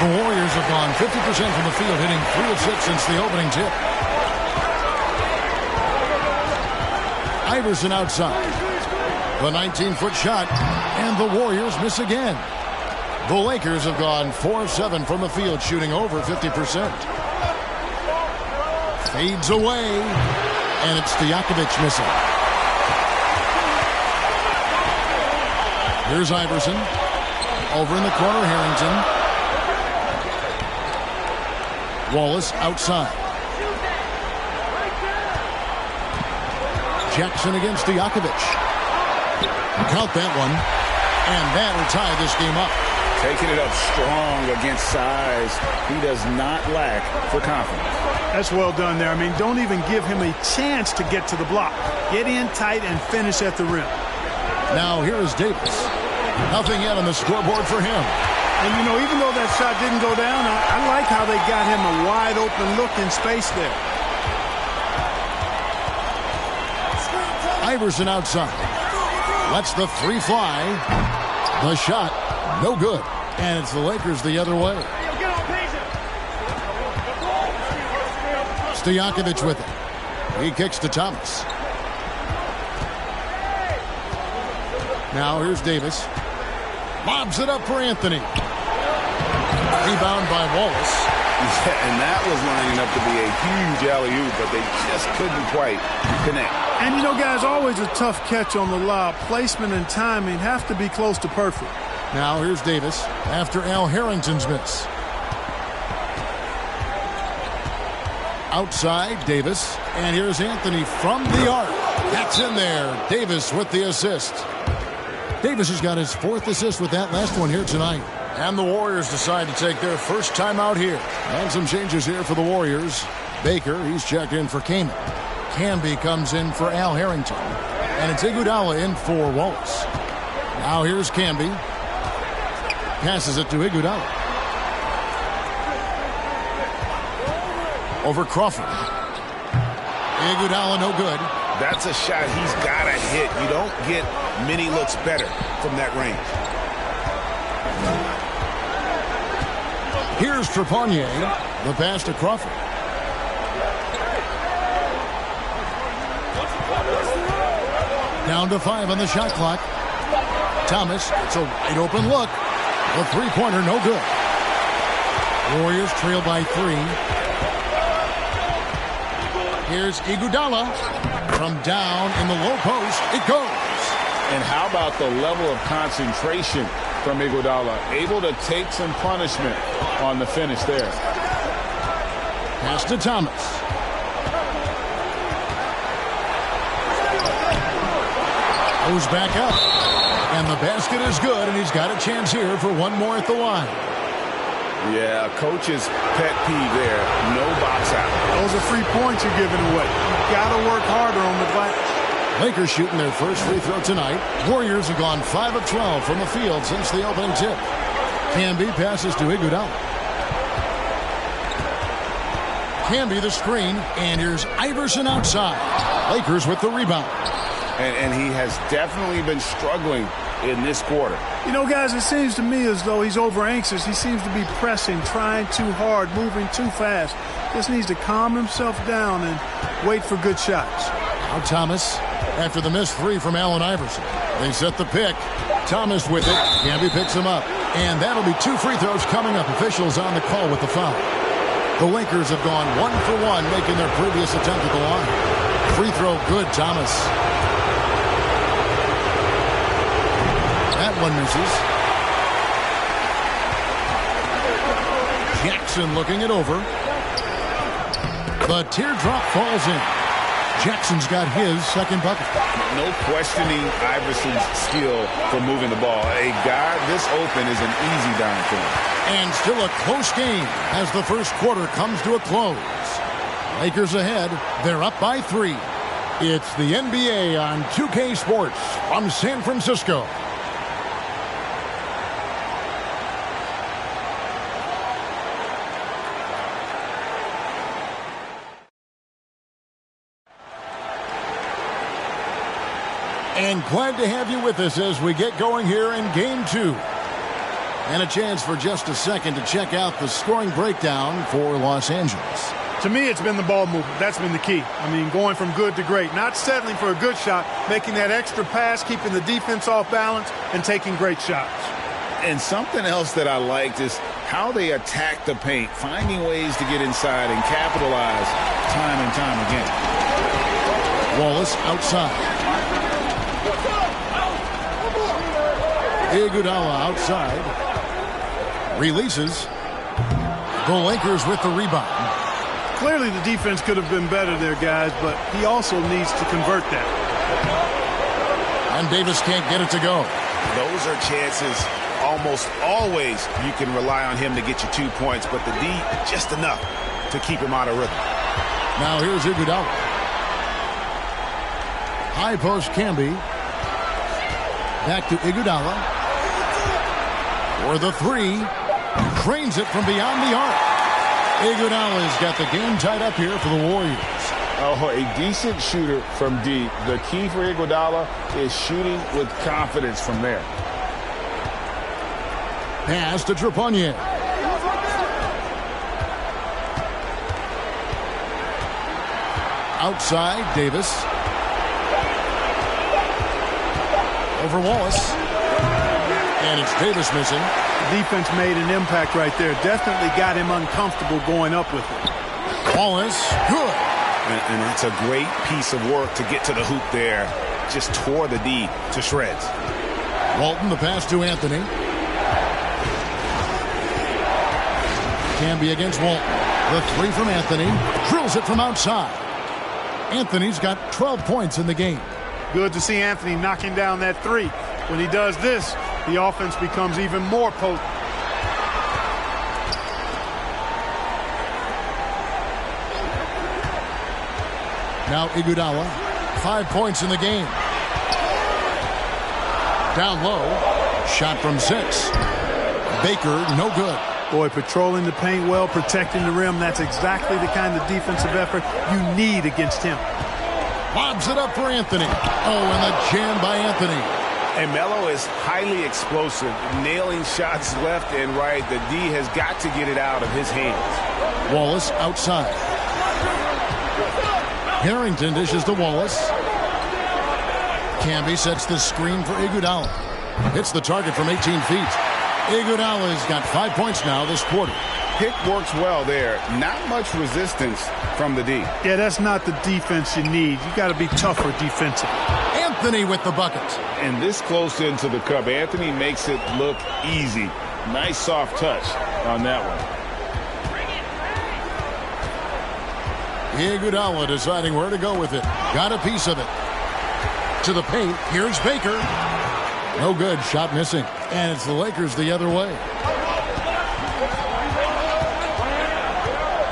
The Warriors have gone 50% from the field, hitting 3 of 6 since the opening tip. Iverson outside. The 19-foot shot, and the Warriors miss again. The Lakers have gone 4 of 7 from the field, shooting over 50%. Fades away, and it's Stojakovic missing. Here's Iverson. Over in the corner, Harrington. Wallace outside. Jackson against Stojakovic. Count that one. And that'll tie this game up. Taking it up strong against size. He does not lack for confidence. That's well done there. I mean, don't even give him a chance to get to the block. Get in tight and finish at the rim. Now here is Davis. Nothing yet on the scoreboard for him. And, you know, even though that shot didn't go down, I like how they got him a wide-open look in space there. Iverson outside. Lets the 3 fly. The shot, no good. And it's the Lakers the other way. Stojakovic with it. He kicks to Thomas. Now here's Davis. Lobs it up for Anthony. Rebound by Wallace. Yeah, and that was lining up to be a huge alley-oop, but they just couldn't quite connect. And, you know, guys, always a tough catch on the lob. Placement and timing have to be close to perfect. Now here's Davis after Al Harrington's miss. Outside, Davis. And here's Anthony from the arc. That's in there. Davis with the assist. Davis has got his 4th assist with that last one here tonight. And the Warriors decide to take their first time out here. And some changes here for the Warriors. Baker, he's checked in for Kaman. Camby comes in for Al Harrington. And it's Iguodala in for Wallace. Now here's Camby. Passes it to Iguodala. Over Crawford. Iguodala no good. That's a shot he's got to hit. You don't get many looks better from that range. Here's Trepanier. The pass to Crawford. Down to 5 on the shot clock. Thomas, it's a wide open look. The three-pointer no good. Warriors trail by 3. Here's Iguodala. From down in the low post, it goes. And how about the level of concentration from Iguodala? Able to take some punishment on the finish there. Pass to Thomas. Goes back up. And the basket is good, and he's got a chance here for one more at the line. Yeah, coach's pet peeve there. No box out. Those are free points you're giving away. You've got to work harder on the glass. Lakers shooting their first free throw tonight. Warriors have gone 5 of 12 from the field since the opening tip. Camby passes to Iguodala. Camby the screen, and here's Iverson outside. Lakers with the rebound. And he has definitely been struggling in this quarter. You know, guys, it seems to me as though he's over anxious. He seems to be pressing, trying too hard, moving too fast. Just needs to calm himself down and wait for good shots. Now Thomas, after the missed 3 from Allen Iverson. They set the pick. Thomas with it. Camby picks him up. And that'll be 2 free throws coming up. Officials on the call with the foul. The Lakers have gone 1 for 1, making their previous attempt at the line. Free throw good, Thomas. That one misses. Jackson looking it over. The teardrop falls in. Jackson's got his second bucket. No questioning Iverson's skill for moving the ball. A guy this open is an easy dime for him. And still a close game as the first quarter comes to a close. Lakers ahead. They're up by 3. It's the NBA on 2K Sports from San Francisco. And glad to have you with us as we get going here in Game 2. And a chance for just a second to check out the scoring breakdown for Los Angeles. To me, it's been the ball movement. That's been the key. I mean, going from good to great. Not settling for a good shot, making that extra pass, keeping the defense off balance, and taking great shots. And something else that I liked is how they attack the paint, finding ways to get inside and capitalize time and time again. Wallace outside. Iguodala outside. Releases. The Lakers with the rebound. Clearly the defense could have been better there, guys, but he also needs to convert that. And Davis can't get it to go. Those are chances almost always you can rely on him to get you 2 points, but the D, just enough to keep him out of rhythm. Now here's Iguodala. High post Camby. Back to Iguodala. For the 3. Cranes it from beyond the arc. Iguodala's got the game tied up here for the Warriors. Oh, a decent shooter from deep. The key for Iguodala is shooting with confidence from there. Pass to Trepanier. Outside, Davis. Over Wallace. And it's Davis missing. The defense made an impact right there. Definitely got him uncomfortable going up with it. Wallace, good. And that's a great piece of work to get to the hoop there. Just tore the D to shreds. Walton, the pass to Anthony. Camby against Walton. The three from Anthony. Drills it from outside. Anthony's got 12 points in the game. Good to see Anthony knocking down that three. When he does this, the offense becomes even more potent. Now Iguodala, 5 points in the game. Down low, shot from 6. Baker, no good. Boy, patrolling the paint well, protecting the rim. That's exactly the kind of defensive effort you need against him. Lobs it up for Anthony. Oh, and the jam by Anthony. And Melo is highly explosive, nailing shots left and right. The D has got to get it out of his hands. Wallace outside. Harrington dishes to Wallace. Camby sets the screen for Iguodala. Hits the target from 18 feet. Iguodala's got 5 points now this quarter. Pick works well there. Not much resistance from the D. Yeah, that's not the defense you need. You got to be tougher defensively. Anthony with the bucket. And this close into the cup, Anthony makes it look easy. Nice soft touch on that one. Iguodala deciding where to go with it. Got a piece of it. To the paint. Here's Baker. No good. Shot missing. And it's the Lakers the other way.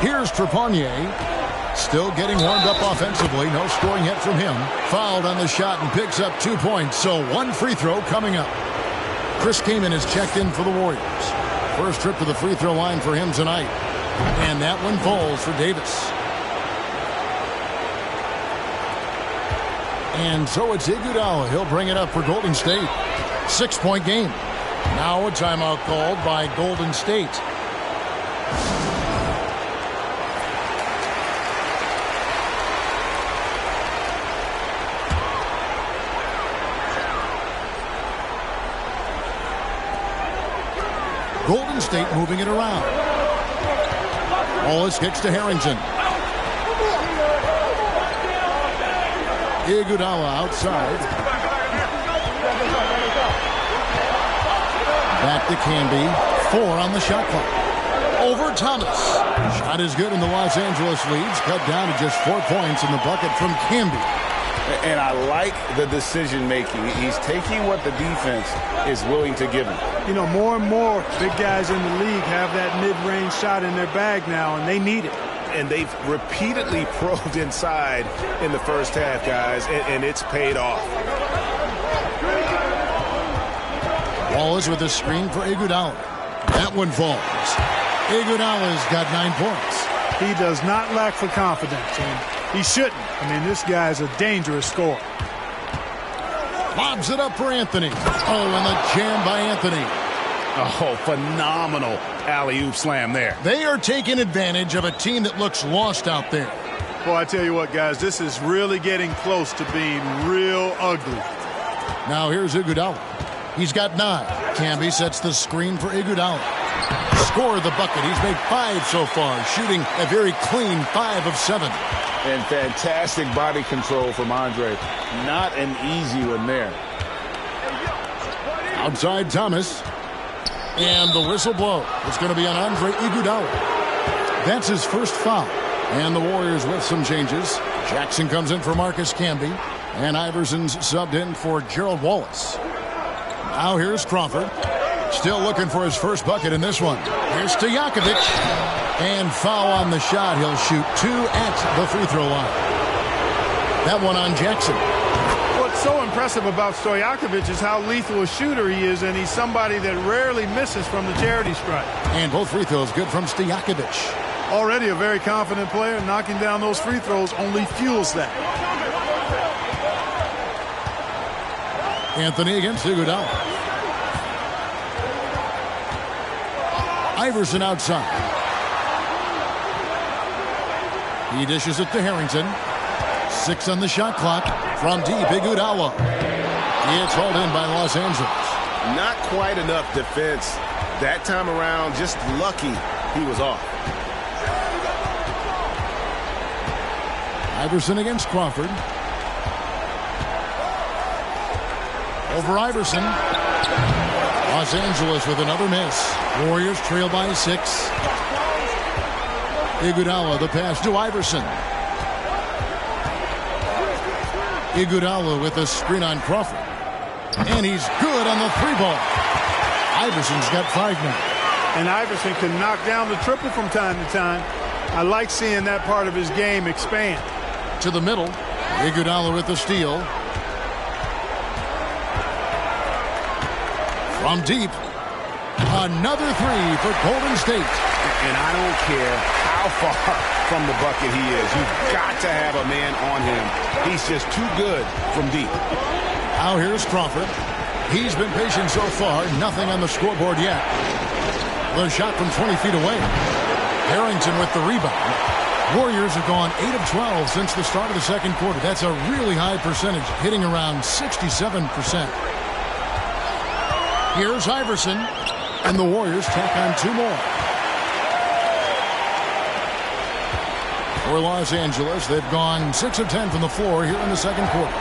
Here's Trepanier. Still getting warmed up offensively. No scoring yet from him. Fouled on the shot and picks up 2 points. So one free throw coming up. Chris Kaman is checked in for the Warriors. First trip to the free throw line for him tonight. And that one falls for Davis. And so it's Iguodala. He'll bring it up for Golden State. 6-point game. Now a timeout called by Golden State. Golden State moving it around. Wallace kicks to Harrington. Iguodala outside. Back to Camby. 4 on the shot clock. Over Thomas. Shot is good, and the Los Angeles leads cut down to just 4 points in the bucket from Camby. And I like the decision making. He's taking what the defense is willing to give him. You know, more and more big guys in the league have that mid-range shot in their bag now, and they need it. And they've repeatedly probed inside in the first half, guys, and it's paid off. Wallace with a screen for Iguodala. That one falls. Iguodala's got 9 points. He does not lack for confidence, and he shouldn't. I mean, this guy is a dangerous scorer. Lobs it up for Anthony. Oh, and the jam by Anthony. Oh, phenomenal alley-oop slam there. They are taking advantage of a team that looks lost out there. Well, I tell you what, guys, this is really getting close to being real ugly. Now here's Iguodala. He's got 9. Camby sets the screen for Iguodala. Scored the bucket. He's made 5 so far, shooting a very clean 5 of 7. And fantastic body control from Andre. Not an easy one there. Outside Thomas. And the whistle blow. It's going to be on Andre Iguodala. That's his first foul. And the Warriors with some changes. Jackson comes in for Marcus Camby. And Iverson's subbed in for Gerald Wallace. Now here's Crawford. Still looking for his first bucket in this one. Here's Stojakovic. And foul on the shot. He'll shoot 2 at the free throw line. That one on Jackson. What's so impressive about Stojakovic is how lethal a shooter he is, and he's somebody that rarely misses from the charity stripe. And both free throws good from Stojakovic. Already a very confident player. Knocking down those free throws only fuels that. Anthony against Iguodala. Iverson outside. He dishes it to Harrington. 6 on the shot clock from deep. Iguodala. It's hauled in by Los Angeles. Not quite enough defense that time around. Just lucky he was off. Iverson against Crawford. Over Iverson. Los Angeles with another miss. Warriors trail by 6. Iguodala, the pass to Iverson. Iguodala with a screen on Crawford. And he's good on the 3-ball. Iverson's got 5 now. And Iverson can knock down the triple from time to time. I like seeing that part of his game expand. To the middle. Iguodala with the steal. From deep. Another 3 for Golden State. And I don't care how far from the bucket he is. You've got to have a man on him. He's just too good from deep. Now here's Crawford. He's been patient so far. Nothing on the scoreboard yet. The shot from 20 feet away. Harrington with the rebound. Warriors have gone 8 of 12 since the start of the second quarter. That's a really high percentage, hitting around 67%. Here's Iverson, and the Warriors tack on 2 more. For Los Angeles, they've gone 6 of 10 from the floor here in the second quarter.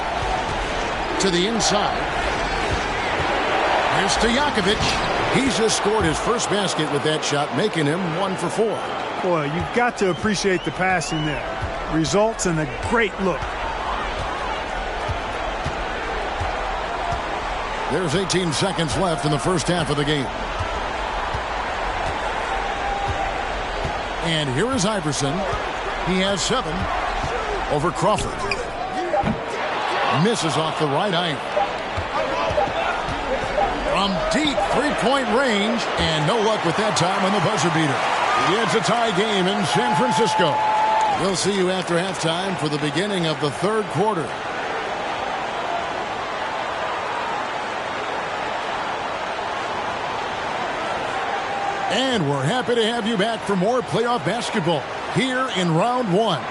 To the inside. Here's Stojakovic. He's just scored his first basket with that shot, making him 1 for 4. Boy, you've got to appreciate the passing there. Results in a great look. There's 18 seconds left in the first half of the game. And here is Iverson. He has 7 over Crawford. Misses off the right iron. From deep 3-point range, and no luck with that time on the buzzer beater. It's a tie game in San Francisco. We'll see you after halftime for the beginning of the third quarter. And we're happy to have you back for more playoff basketball here in round 1.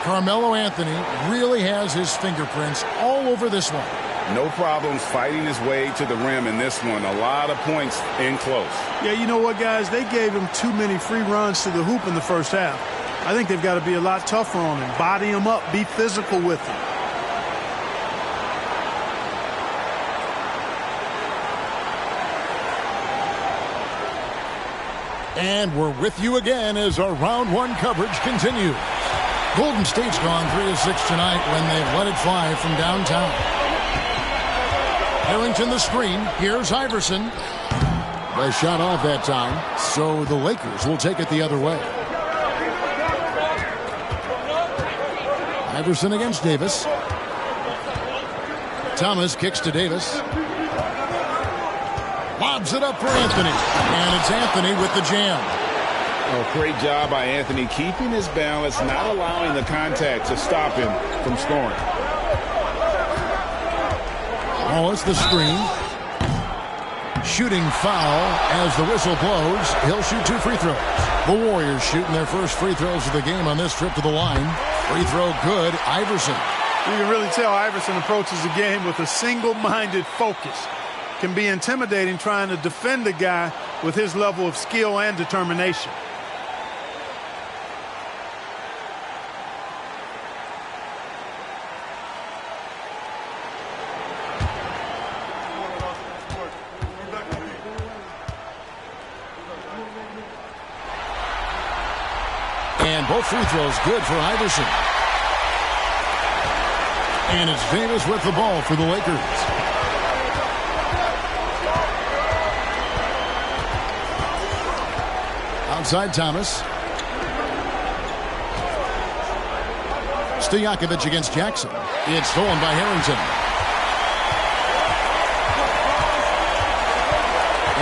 Carmelo Anthony really has his fingerprints all over this one. No problems fighting his way to the rim in this one. A lot of points in close. Yeah, you know what, guys? They gave him too many free runs to the hoop in the first half. I think they've got to be a lot tougher on him. Body him up. Be physical with him. And we're with you again as our round 1 coverage continues. Golden State's gone 3 of 6 tonight when they've let it fly from downtown. Harrington the screen. Here's Iverson. The shot off that time, so the Lakers will take it the other way. Iverson against Davis. Thomas kicks to Davis. Lobs it up for Anthony. And it's Anthony with the jam. Oh, great job by Anthony keeping his balance, not allowing the contact to stop him from scoring. Wallace the screen. Shooting foul as the whistle blows. He'll shoot 2 free throws. The Warriors shooting their first free throws of the game on this trip to the line. Free throw good. Iverson. You can really tell Iverson approaches the game with a single-minded focus. Can be intimidating trying to defend a guy with his level of skill and determination. And both free throws good for Iverson. And it's Davis with the ball for the Lakers. Outside Thomas. Stojakovic against Jackson. It's stolen by Harrington.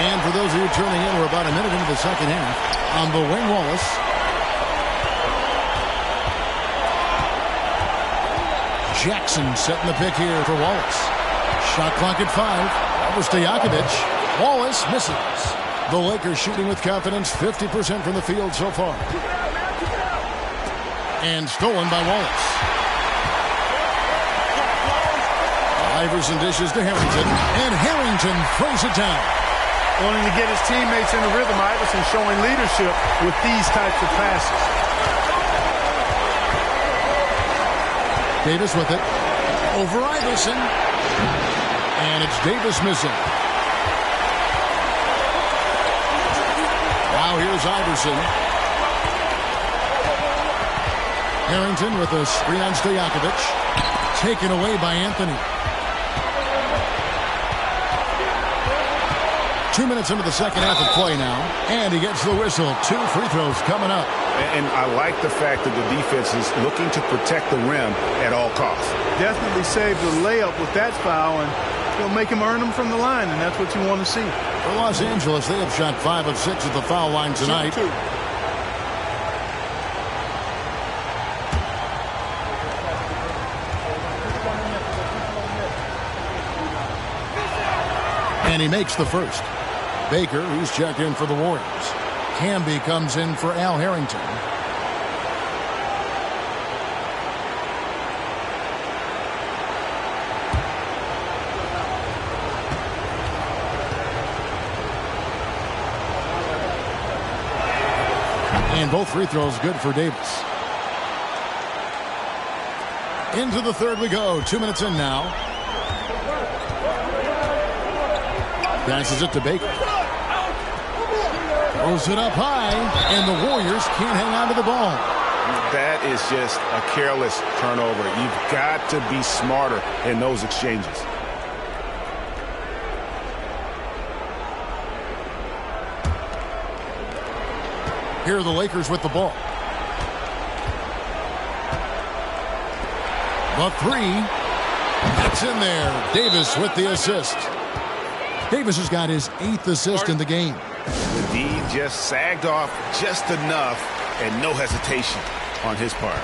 And for those of you turning in, we're about a minute into the second half. On the wing, Wallace. Jackson setting the pick here for Wallace. Shot clock at 5. Over Stojakovic. Wallace misses. The Lakers shooting with confidence, 50% from the field so far. And stolen by Wallace. Iverson dishes to Harrington, and Harrington throws it down. Wanting to get his teammates in the rhythm, Iverson showing leadership with these types of passes. Davis with it. Over Iverson. And it's Davis missing. Now here's Iverson. Harrington with a screen on Stojakovic. Taken away by Anthony. 2 minutes into the second half of play now. And he gets the whistle. 2 free throws coming up. And I like the fact that the defense is looking to protect the rim at all costs. Definitely saved the layup with that foul, and he'll make him earn them from the line, and that's what you want to see. For Los Angeles, they have shot 5 of 6 at the foul line tonight. And he makes the first. Baker, who's checked in for the Warriors. Camby comes in for Al Harrington. And both free throws good for Davis. Into the third we go. 2 minutes in now. Passes it to Baker. Throws it up high, and the Warriors can't hang on to the ball. That is just a careless turnover. You've got to be smarter in those exchanges. Here are the Lakers with the ball. The three. That's in there. Davis with the assist. Davis has got his 8th assist in the game. The D just sagged off just enough, and no hesitation on his part.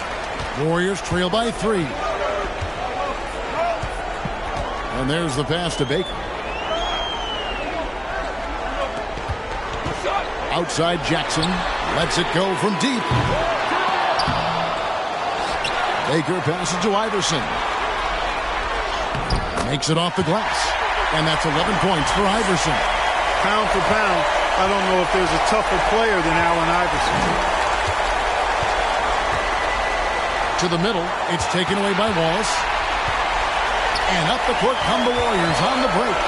Warriors trail by 3. And there's the pass to Baker. Outside Jackson. Lets it go from deep. Baker passes to Iverson. Makes it off the glass. And that's 11 points for Iverson. Pound for pound, I don't know if there's a tougher player than Allen Iverson. To the middle, it's taken away by Wallace. And up the court come the Warriors on the break.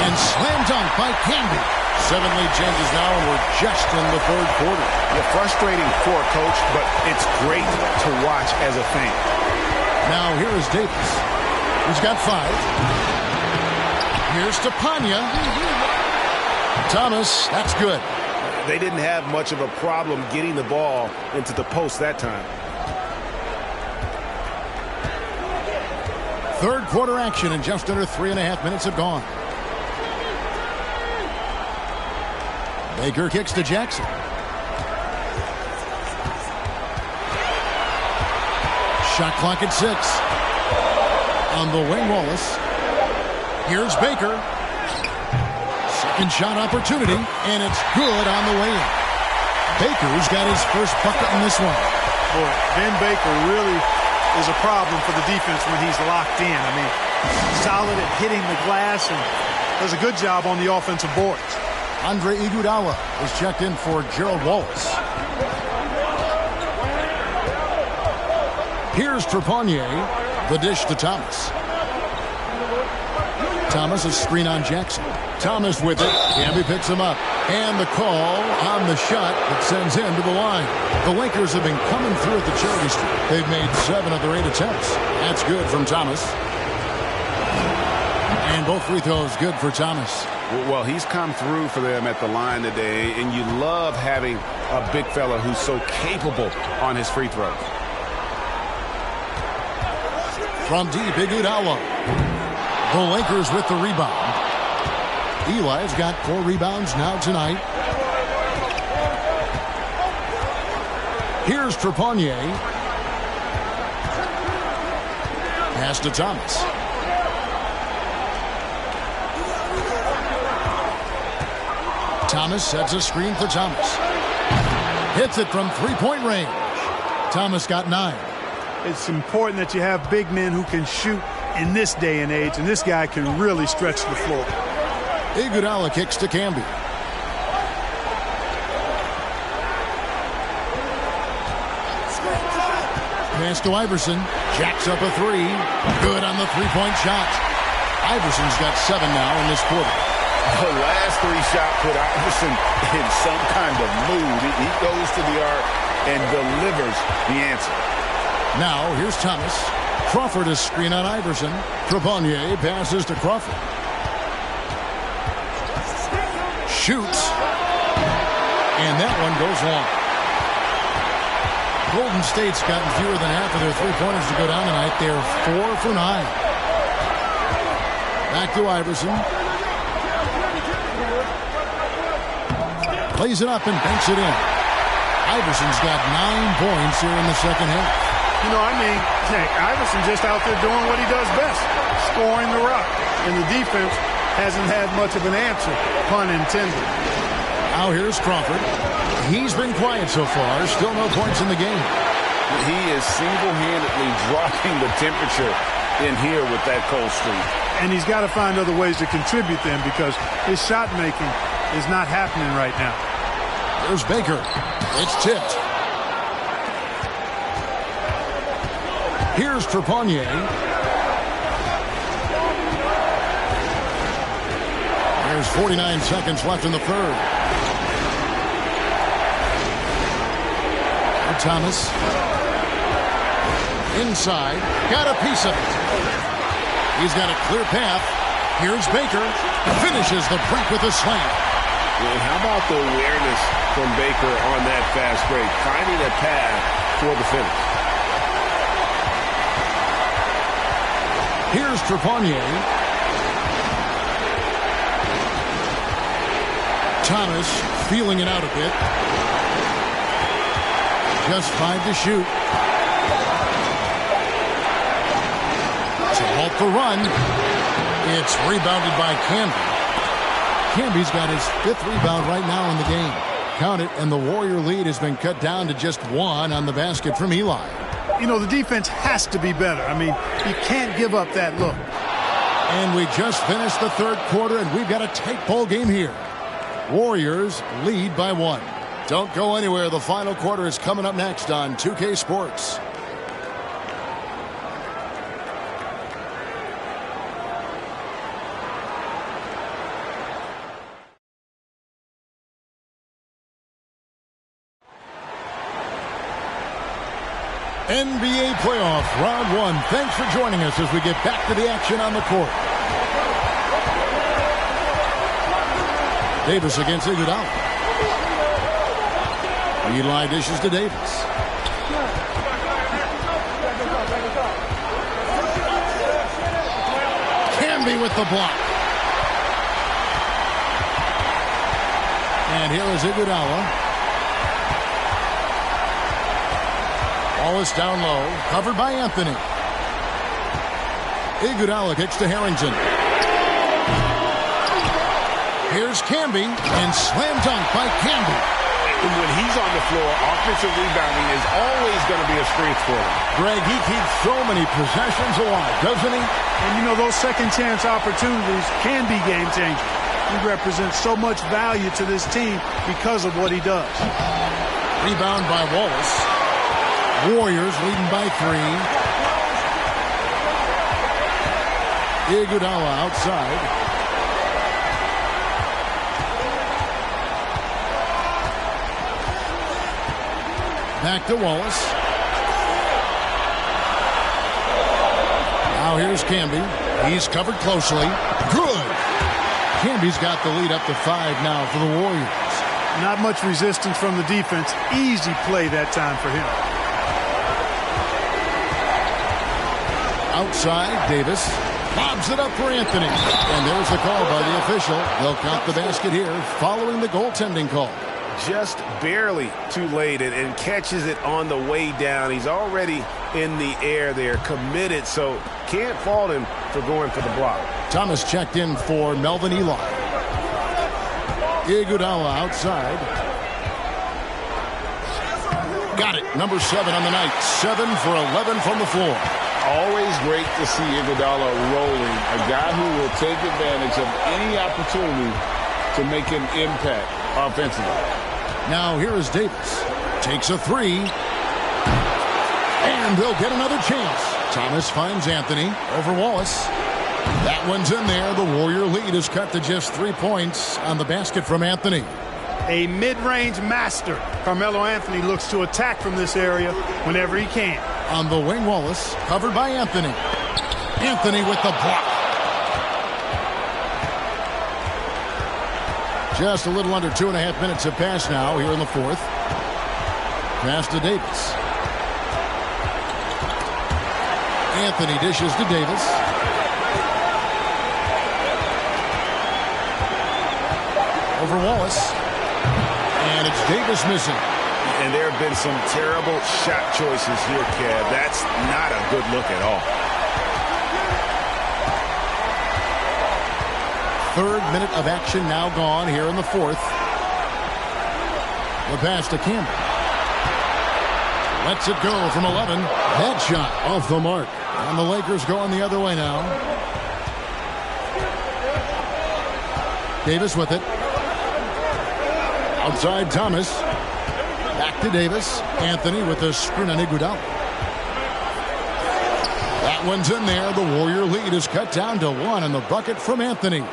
And slam dunk by Camby. 7-lead changes now, and we're just in the third quarter. Yeah, frustrating for a coach, but it's great to watch as a fan. Now here is Davis. He's got 5. Here's to Panya. Thomas, that's good. They didn't have much of a problem getting the ball into the post that time. Third quarter action, and just under 3.5 minutes have gone. Baker kicks to Jackson. Shot clock at 6. On the wing, Wallace. Here's Baker. Second shot opportunity, and it's good on the way in. Baker's got his first bucket in this one. Boy, Ben Baker really is a problem for the defense when he's locked in. I mean, solid at hitting the glass and does a good job on the offensive boards. Andre Iguodala is checked in for Gerald Wallace. Here's Trepanier. The dish to Thomas. Thomas is screen on Jackson. Thomas with it. Camby picks him up. And the call on the shot that sends him to the line. The Lakers have been coming through at the charity stripe. They've made 7 of their 8 attempts. That's good from Thomas. And both free throws good for Thomas. Well, he's come through for them at the line today, and you love having a big fella who's so capable on his free throws. From deep, Iguodala. The Lakers with the rebound. Eli's got 4 rebounds now tonight. Here's Trepanier. Pass to Thomas. Thomas sets a screen for Thomas. Hits it from 3-point range. Thomas got 9. It's important that you have big men who can shoot in this day and age, and this guy can really stretch the floor. Iguodala kicks to Camby. Pass to Iverson. Jacks up a three. Good on the three-point shot. Iverson's got 7 now in this quarter. The last 3 shot put Iverson in some kind of mood. He goes to the arc and delivers the answer. Now, here's Thomas. Crawford is screen on Iverson. Trepanier passes to Crawford. Shoots. And that one goes long. Golden State's gotten fewer than half of their three-pointers to go down tonight. They're 4 for 9. Back to Iverson. Plays it up and banks it in. Iverson's got 9 points here in the second half. You know, I mean, Iverson just out there doing what he does best, scoring the rock. And the defense hasn't had much of an answer, pun intended. Now here's Crawford. He's been quiet so far. Still no points in the game. He is single-handedly dropping the temperature in here with that cold streak. And he's got to find other ways to contribute them because his shot making is not happening right now. There's Baker. It's tipped. Here's Trepanier. There's 49 seconds left in the third. Thomas. Inside. Got a piece of it. He's got a clear path. Here's Baker. Finishes the break with a slam. And how about the awareness from Baker on that fast break? Finding a path for the finish. Here's Trepanier. Thomas feeling it out a bit. Just 5 to shoot. To halt the run. It's rebounded by Camby. Camby's got his 5th rebound right now in the game. Count it, and the Warrior lead has been cut down to just 1 on the basket from Eli. You know, the defense has to be better. I mean, you can't give up that look. And we just finished the third quarter, and we've got a tight ball game here. Warriors lead by 1. Don't go anywhere. The final quarter is coming up next on 2K Sports. NBA playoff round 1. Thanks for joining us as we get back to the action on the court. Davis against Iguodala. Eli dishes to Davis. Camby with the block. And here is Iguodala. Wallace down low, covered by Anthony. Iguodala kicks to Harrington. Here's Camby, and slam dunk by Camby. And when he's on the floor, offensive rebounding is always going to be a strength for him. Greg, he keeps so many possessions alive, doesn't he? And you know, those second chance opportunities can be game changers. He represents so much value to this team because of what he does. Rebound by Wallace. Warriors leading by 3. Iguodala outside. Back to Wallace. Now here's Camby. He's covered closely. Good. Camby's got the lead up to 5 now for the Warriors. Not much resistance from the defense. Easy play that time for him. Outside, Davis lobs it up for Anthony. And there's the call by the official. They'll count the basket here following the goaltending call. Just barely too late and catches it on the way down. He's already in the air there, committed, so can't fault him for going for the block. Thomas checked in for Melvin Eli. Iguodala outside. Got it. Number 7 on the night. 7 for 11 from the floor. Always great to see Iguodala rolling, a guy who will take advantage of any opportunity to make an impact offensively. Now here is Davis. Takes a three. And they'll get another chance. Thomas finds Anthony over Wallace. That one's in there. The Warrior lead is cut to just 3 points on the basket from Anthony. A mid-range master. Carmelo Anthony looks to attack from this area whenever he can. On the wing, Wallace, covered by Anthony. Anthony with the block. Just a little under 2.5 minutes have passed now here in the fourth. Pass to Davis. Anthony dishes to Davis. Over Wallace. And it's Davis missing. And there have been some terrible shot choices here, Kev. That's not a good look at all. Third minute of action now gone here in the fourth. The pass to Campbell. Lets it go from 11. That shot off the mark. And the Lakers going the other way now. Davis with it. Outside Thomas. Back to Davis. Anthony with the screen on Iguodala. That one's in there. The Warrior lead is cut down to 1 and the bucket from Anthony.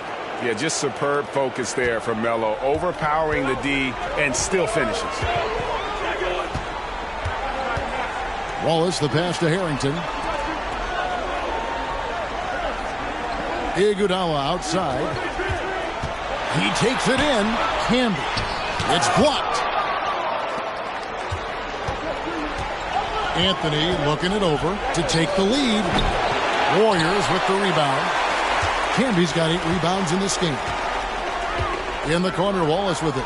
Yeah, just superb focus there from Melo. Overpowering the D and still finishes. Wallace, the pass to Harrington. Iguodala outside. He takes it in. Camby. It's blocked. Anthony looking it over to take the lead. Warriors with the rebound. Camby's got 8 rebounds in this game. In the corner, Wallace with it.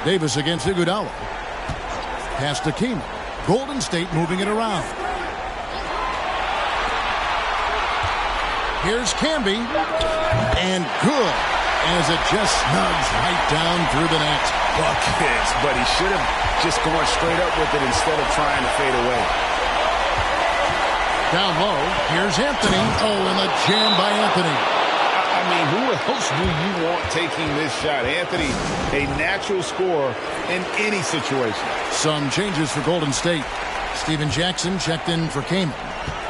Davis against Iguodala. Pass to Keenan. Golden State moving it around. Here's Camby. And good. As it just snugs right down through the net. Buckets, but he should have just gone straight up with it instead of trying to fade away. Down low, here's Anthony. Oh, and the jam by Anthony. I mean, who else do you want taking this shot? Anthony, a natural scorer in any situation. Some changes for Golden State. Steven Jackson checked in for Kaman.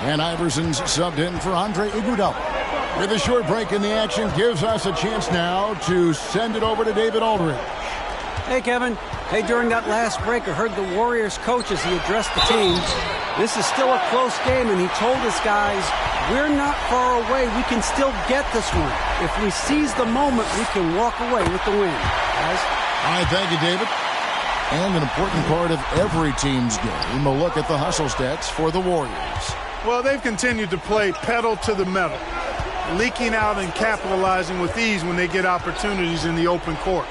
And Iverson's subbed in for Andre Iguodala. With a short break in the action, gives us a chance now to send it over to David Aldridge. Hey, Kevin. Hey, during that last break, I heard the Warriors coach as he addressed the team. This is still a close game, and he told us guys, we're not far away. We can still get this one. If we seize the moment, we can walk away with the win. Guys? All right, thank you, David. And an important part of every team's game, a look at the hustle stats for the Warriors. Well, they've continued to play pedal to the metal, leaking out and capitalizing with ease when they get opportunities in the open court.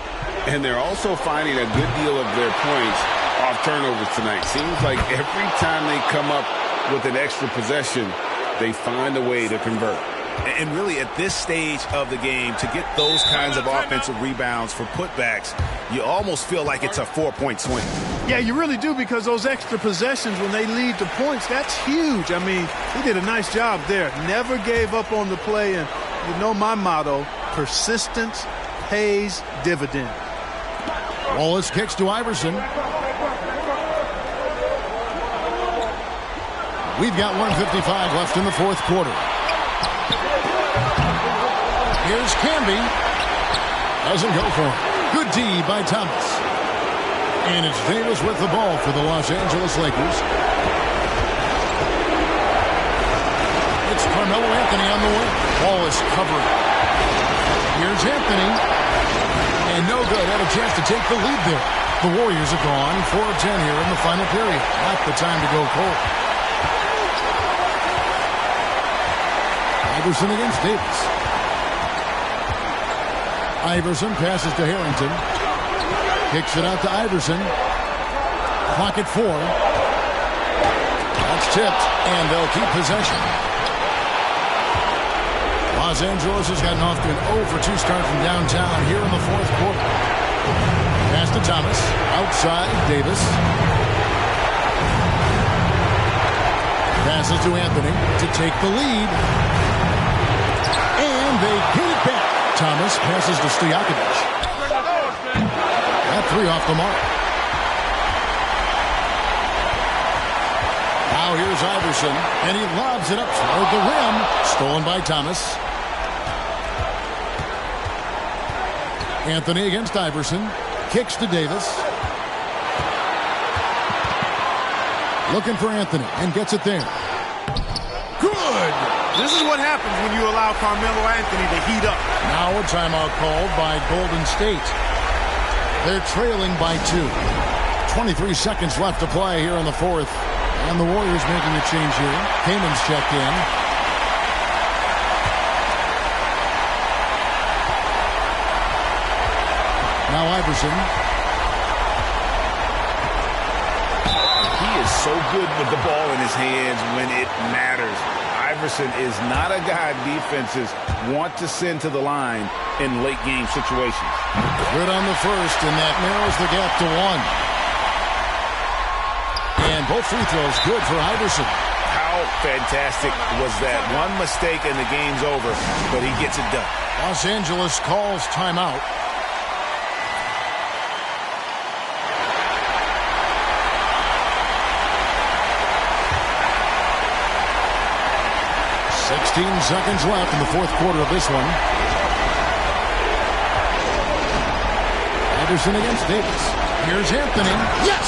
And they're also finding a good deal of their points off turnovers tonight. Seems like every time they come up with an extra possession, they find a way to convert. And really, at this stage of the game, to get those kinds of offensive rebounds for putbacks, you almost feel like it's a 4-point swing. Yeah, you really do, because those extra possessions, when they lead to points, that's huge. I mean, he did a nice job there. Never gave up on the play, and you know my motto, persistence pays dividends. Wallace kicks to Iverson. We've got 1:55 left in the fourth quarter. Here's Camby. Doesn't go for it. Good D by Thomas. And it's Davis with the ball for the Los Angeles Lakers. It's Carmelo Anthony on the wing. Wallace covered. Here's Anthony. And no good. Had a chance to take the lead there. The Warriors are gone 4 of 10 here in the final period. Not the time to go cold. Iverson against Davis. Iverson passes to Harrington. Kicks it out to Iverson. Clock at 4. That's tipped, and they'll keep possession. Los Angeles has gotten off to an 0-for-2 start from downtown here in the fourth quarter. Pass to Thomas. Outside, Davis. passes to Anthony to take the lead. And they get it back. Thomas passes to Stojakovic. That three off the mark. Now here's Iverson, and he lobs it up toward the rim. Stolen by Thomas. Anthony against Iverson. Kicks to Davis. Looking for Anthony, and gets it there. Good! This is what happens when you allow Carmelo Anthony to heat up. Now a timeout called by Golden State. They're trailing by 2. 23 seconds left to play here in the fourth. And the Warriors making a change here. Kaman's checked in. Now Iverson. He is so good with the ball in his hands when it matters. Iverson is not a guy defenses want to send to the line in late game situations. Good on the first, and that narrows the gap to 1. And both free throws good for Iverson. How fantastic was that? One mistake and the game's over, but he gets it done. Los Angeles calls timeout. Seconds left in the fourth quarter of this one. Iverson against Davis. Here's Anthony. Yes!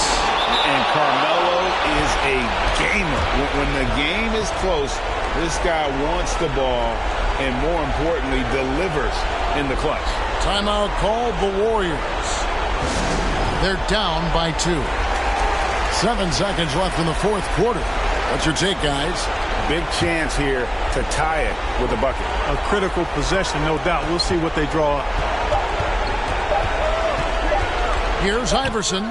And Carmelo is a gamer. When the game is close, this guy wants the ball and, more importantly, delivers in the clutch. Timeout called the Warriors. They're down by 2. 7 seconds left in the fourth quarter. What's your take, guys? Big chance here to tie it with a bucket. A critical possession, no doubt. We'll see what they draw up. Here's Iverson.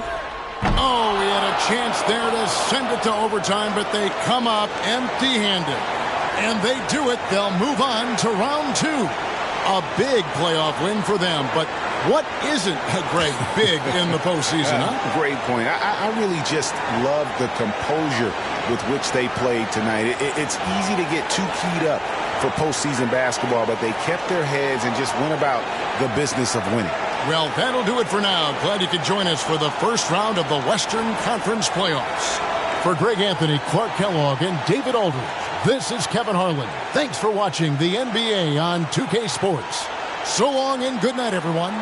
Oh, he had a chance there to send it to overtime, but they come up empty-handed. And they do it. They'll move on to round 2. A big playoff win for them. But what isn't, Greg, big in the postseason, huh? Great point. I really just love the composure with which they played tonight. It's easy to get too keyed up for postseason basketball, but they kept their heads and just went about the business of winning. Well, that'll do it for now. Glad you could join us for the first round of the Western Conference Playoffs. For Greg Anthony, Clark Kellogg, and David Aldridge, this is Kevin Harlan. Thanks for watching the NBA on 2K Sports. So long and good night, everyone.